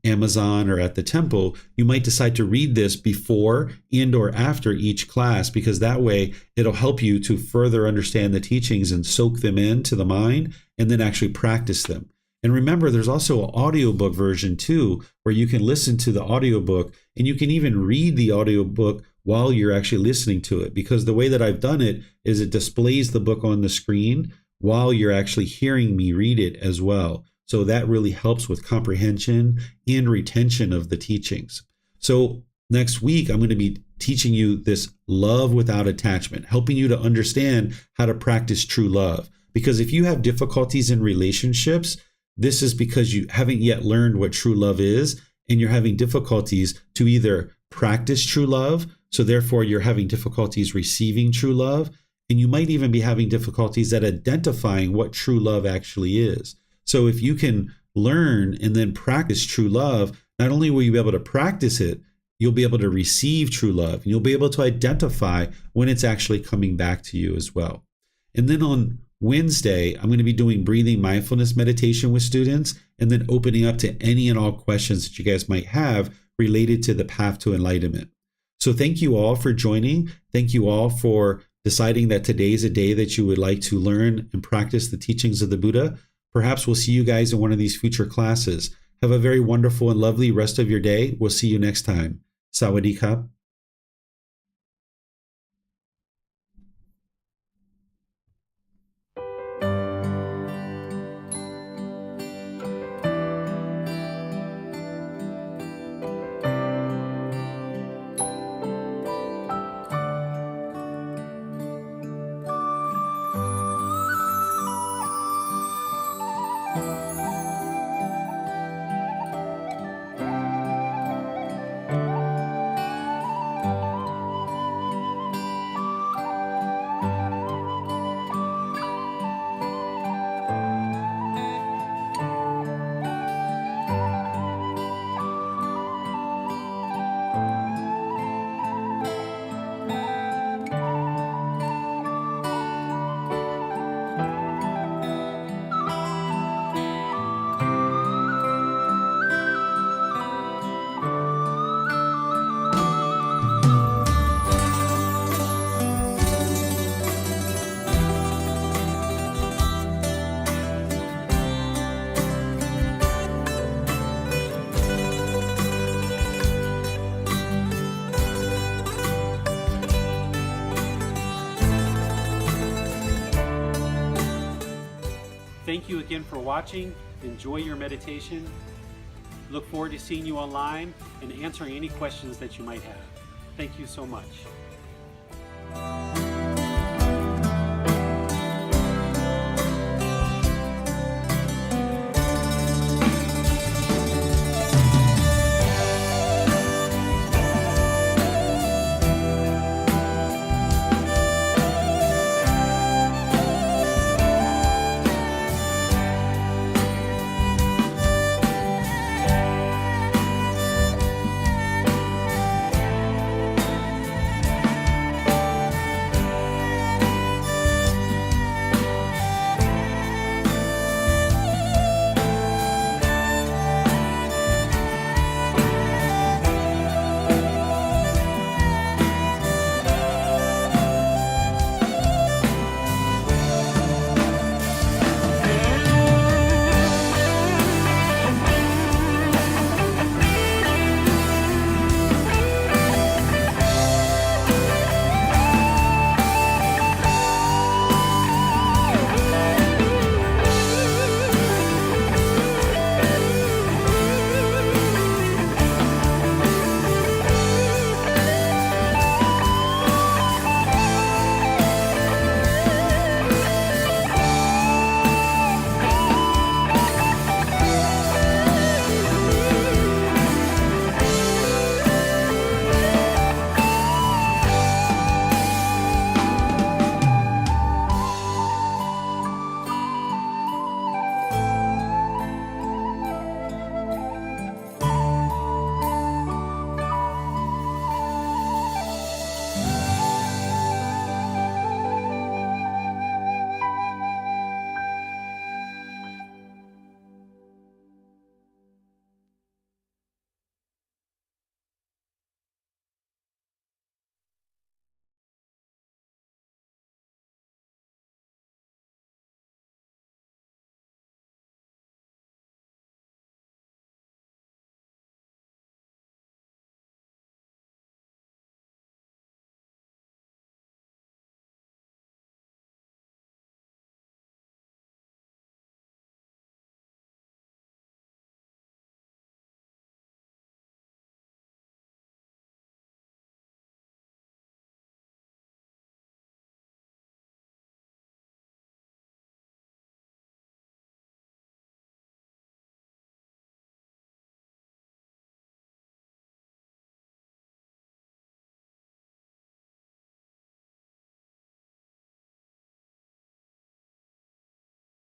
Amazon or at the temple. You might decide to read this before and or after each class, because that way it'll help you to further understand the teachings and soak them into the mind and then actually practice them. And remember, there's also an audiobook version too, where you can listen to the audiobook, and you can even read the audiobook while you're actually listening to it, because the way that I've done it is it displays the book on the screen while you're actually hearing me read it as well. So that really helps with comprehension and retention of the teachings. So next week, I'm going to be teaching you this love without attachment, helping you to understand how to practice true love. Because if you have difficulties in relationships, this is because you haven't yet learned what true love is, and you're having difficulties to either practice true love, so therefore you're having difficulties receiving true love, and you might even be having difficulties at identifying what true love actually is. So if you can learn and then practice true love, not only will you be able to practice it, you'll be able to receive true love, and you'll be able to identify when it's actually coming back to you as well. And then on Wednesday, I'm going to be doing breathing mindfulness meditation with students, and then opening up to any and all questions that you guys might have related to the path to enlightenment. So thank you all for joining. Thank you all for deciding that today is a day that you would like to learn and practice the teachings of the Buddha. Perhaps we'll see you guys in one of these future classes. Have a very wonderful and lovely rest of your day. We'll see you next time. Sawadee Kap. Thank you again for watching. Enjoy your meditation. Look forward to seeing you online and answering any questions that you might have. Thank you so much.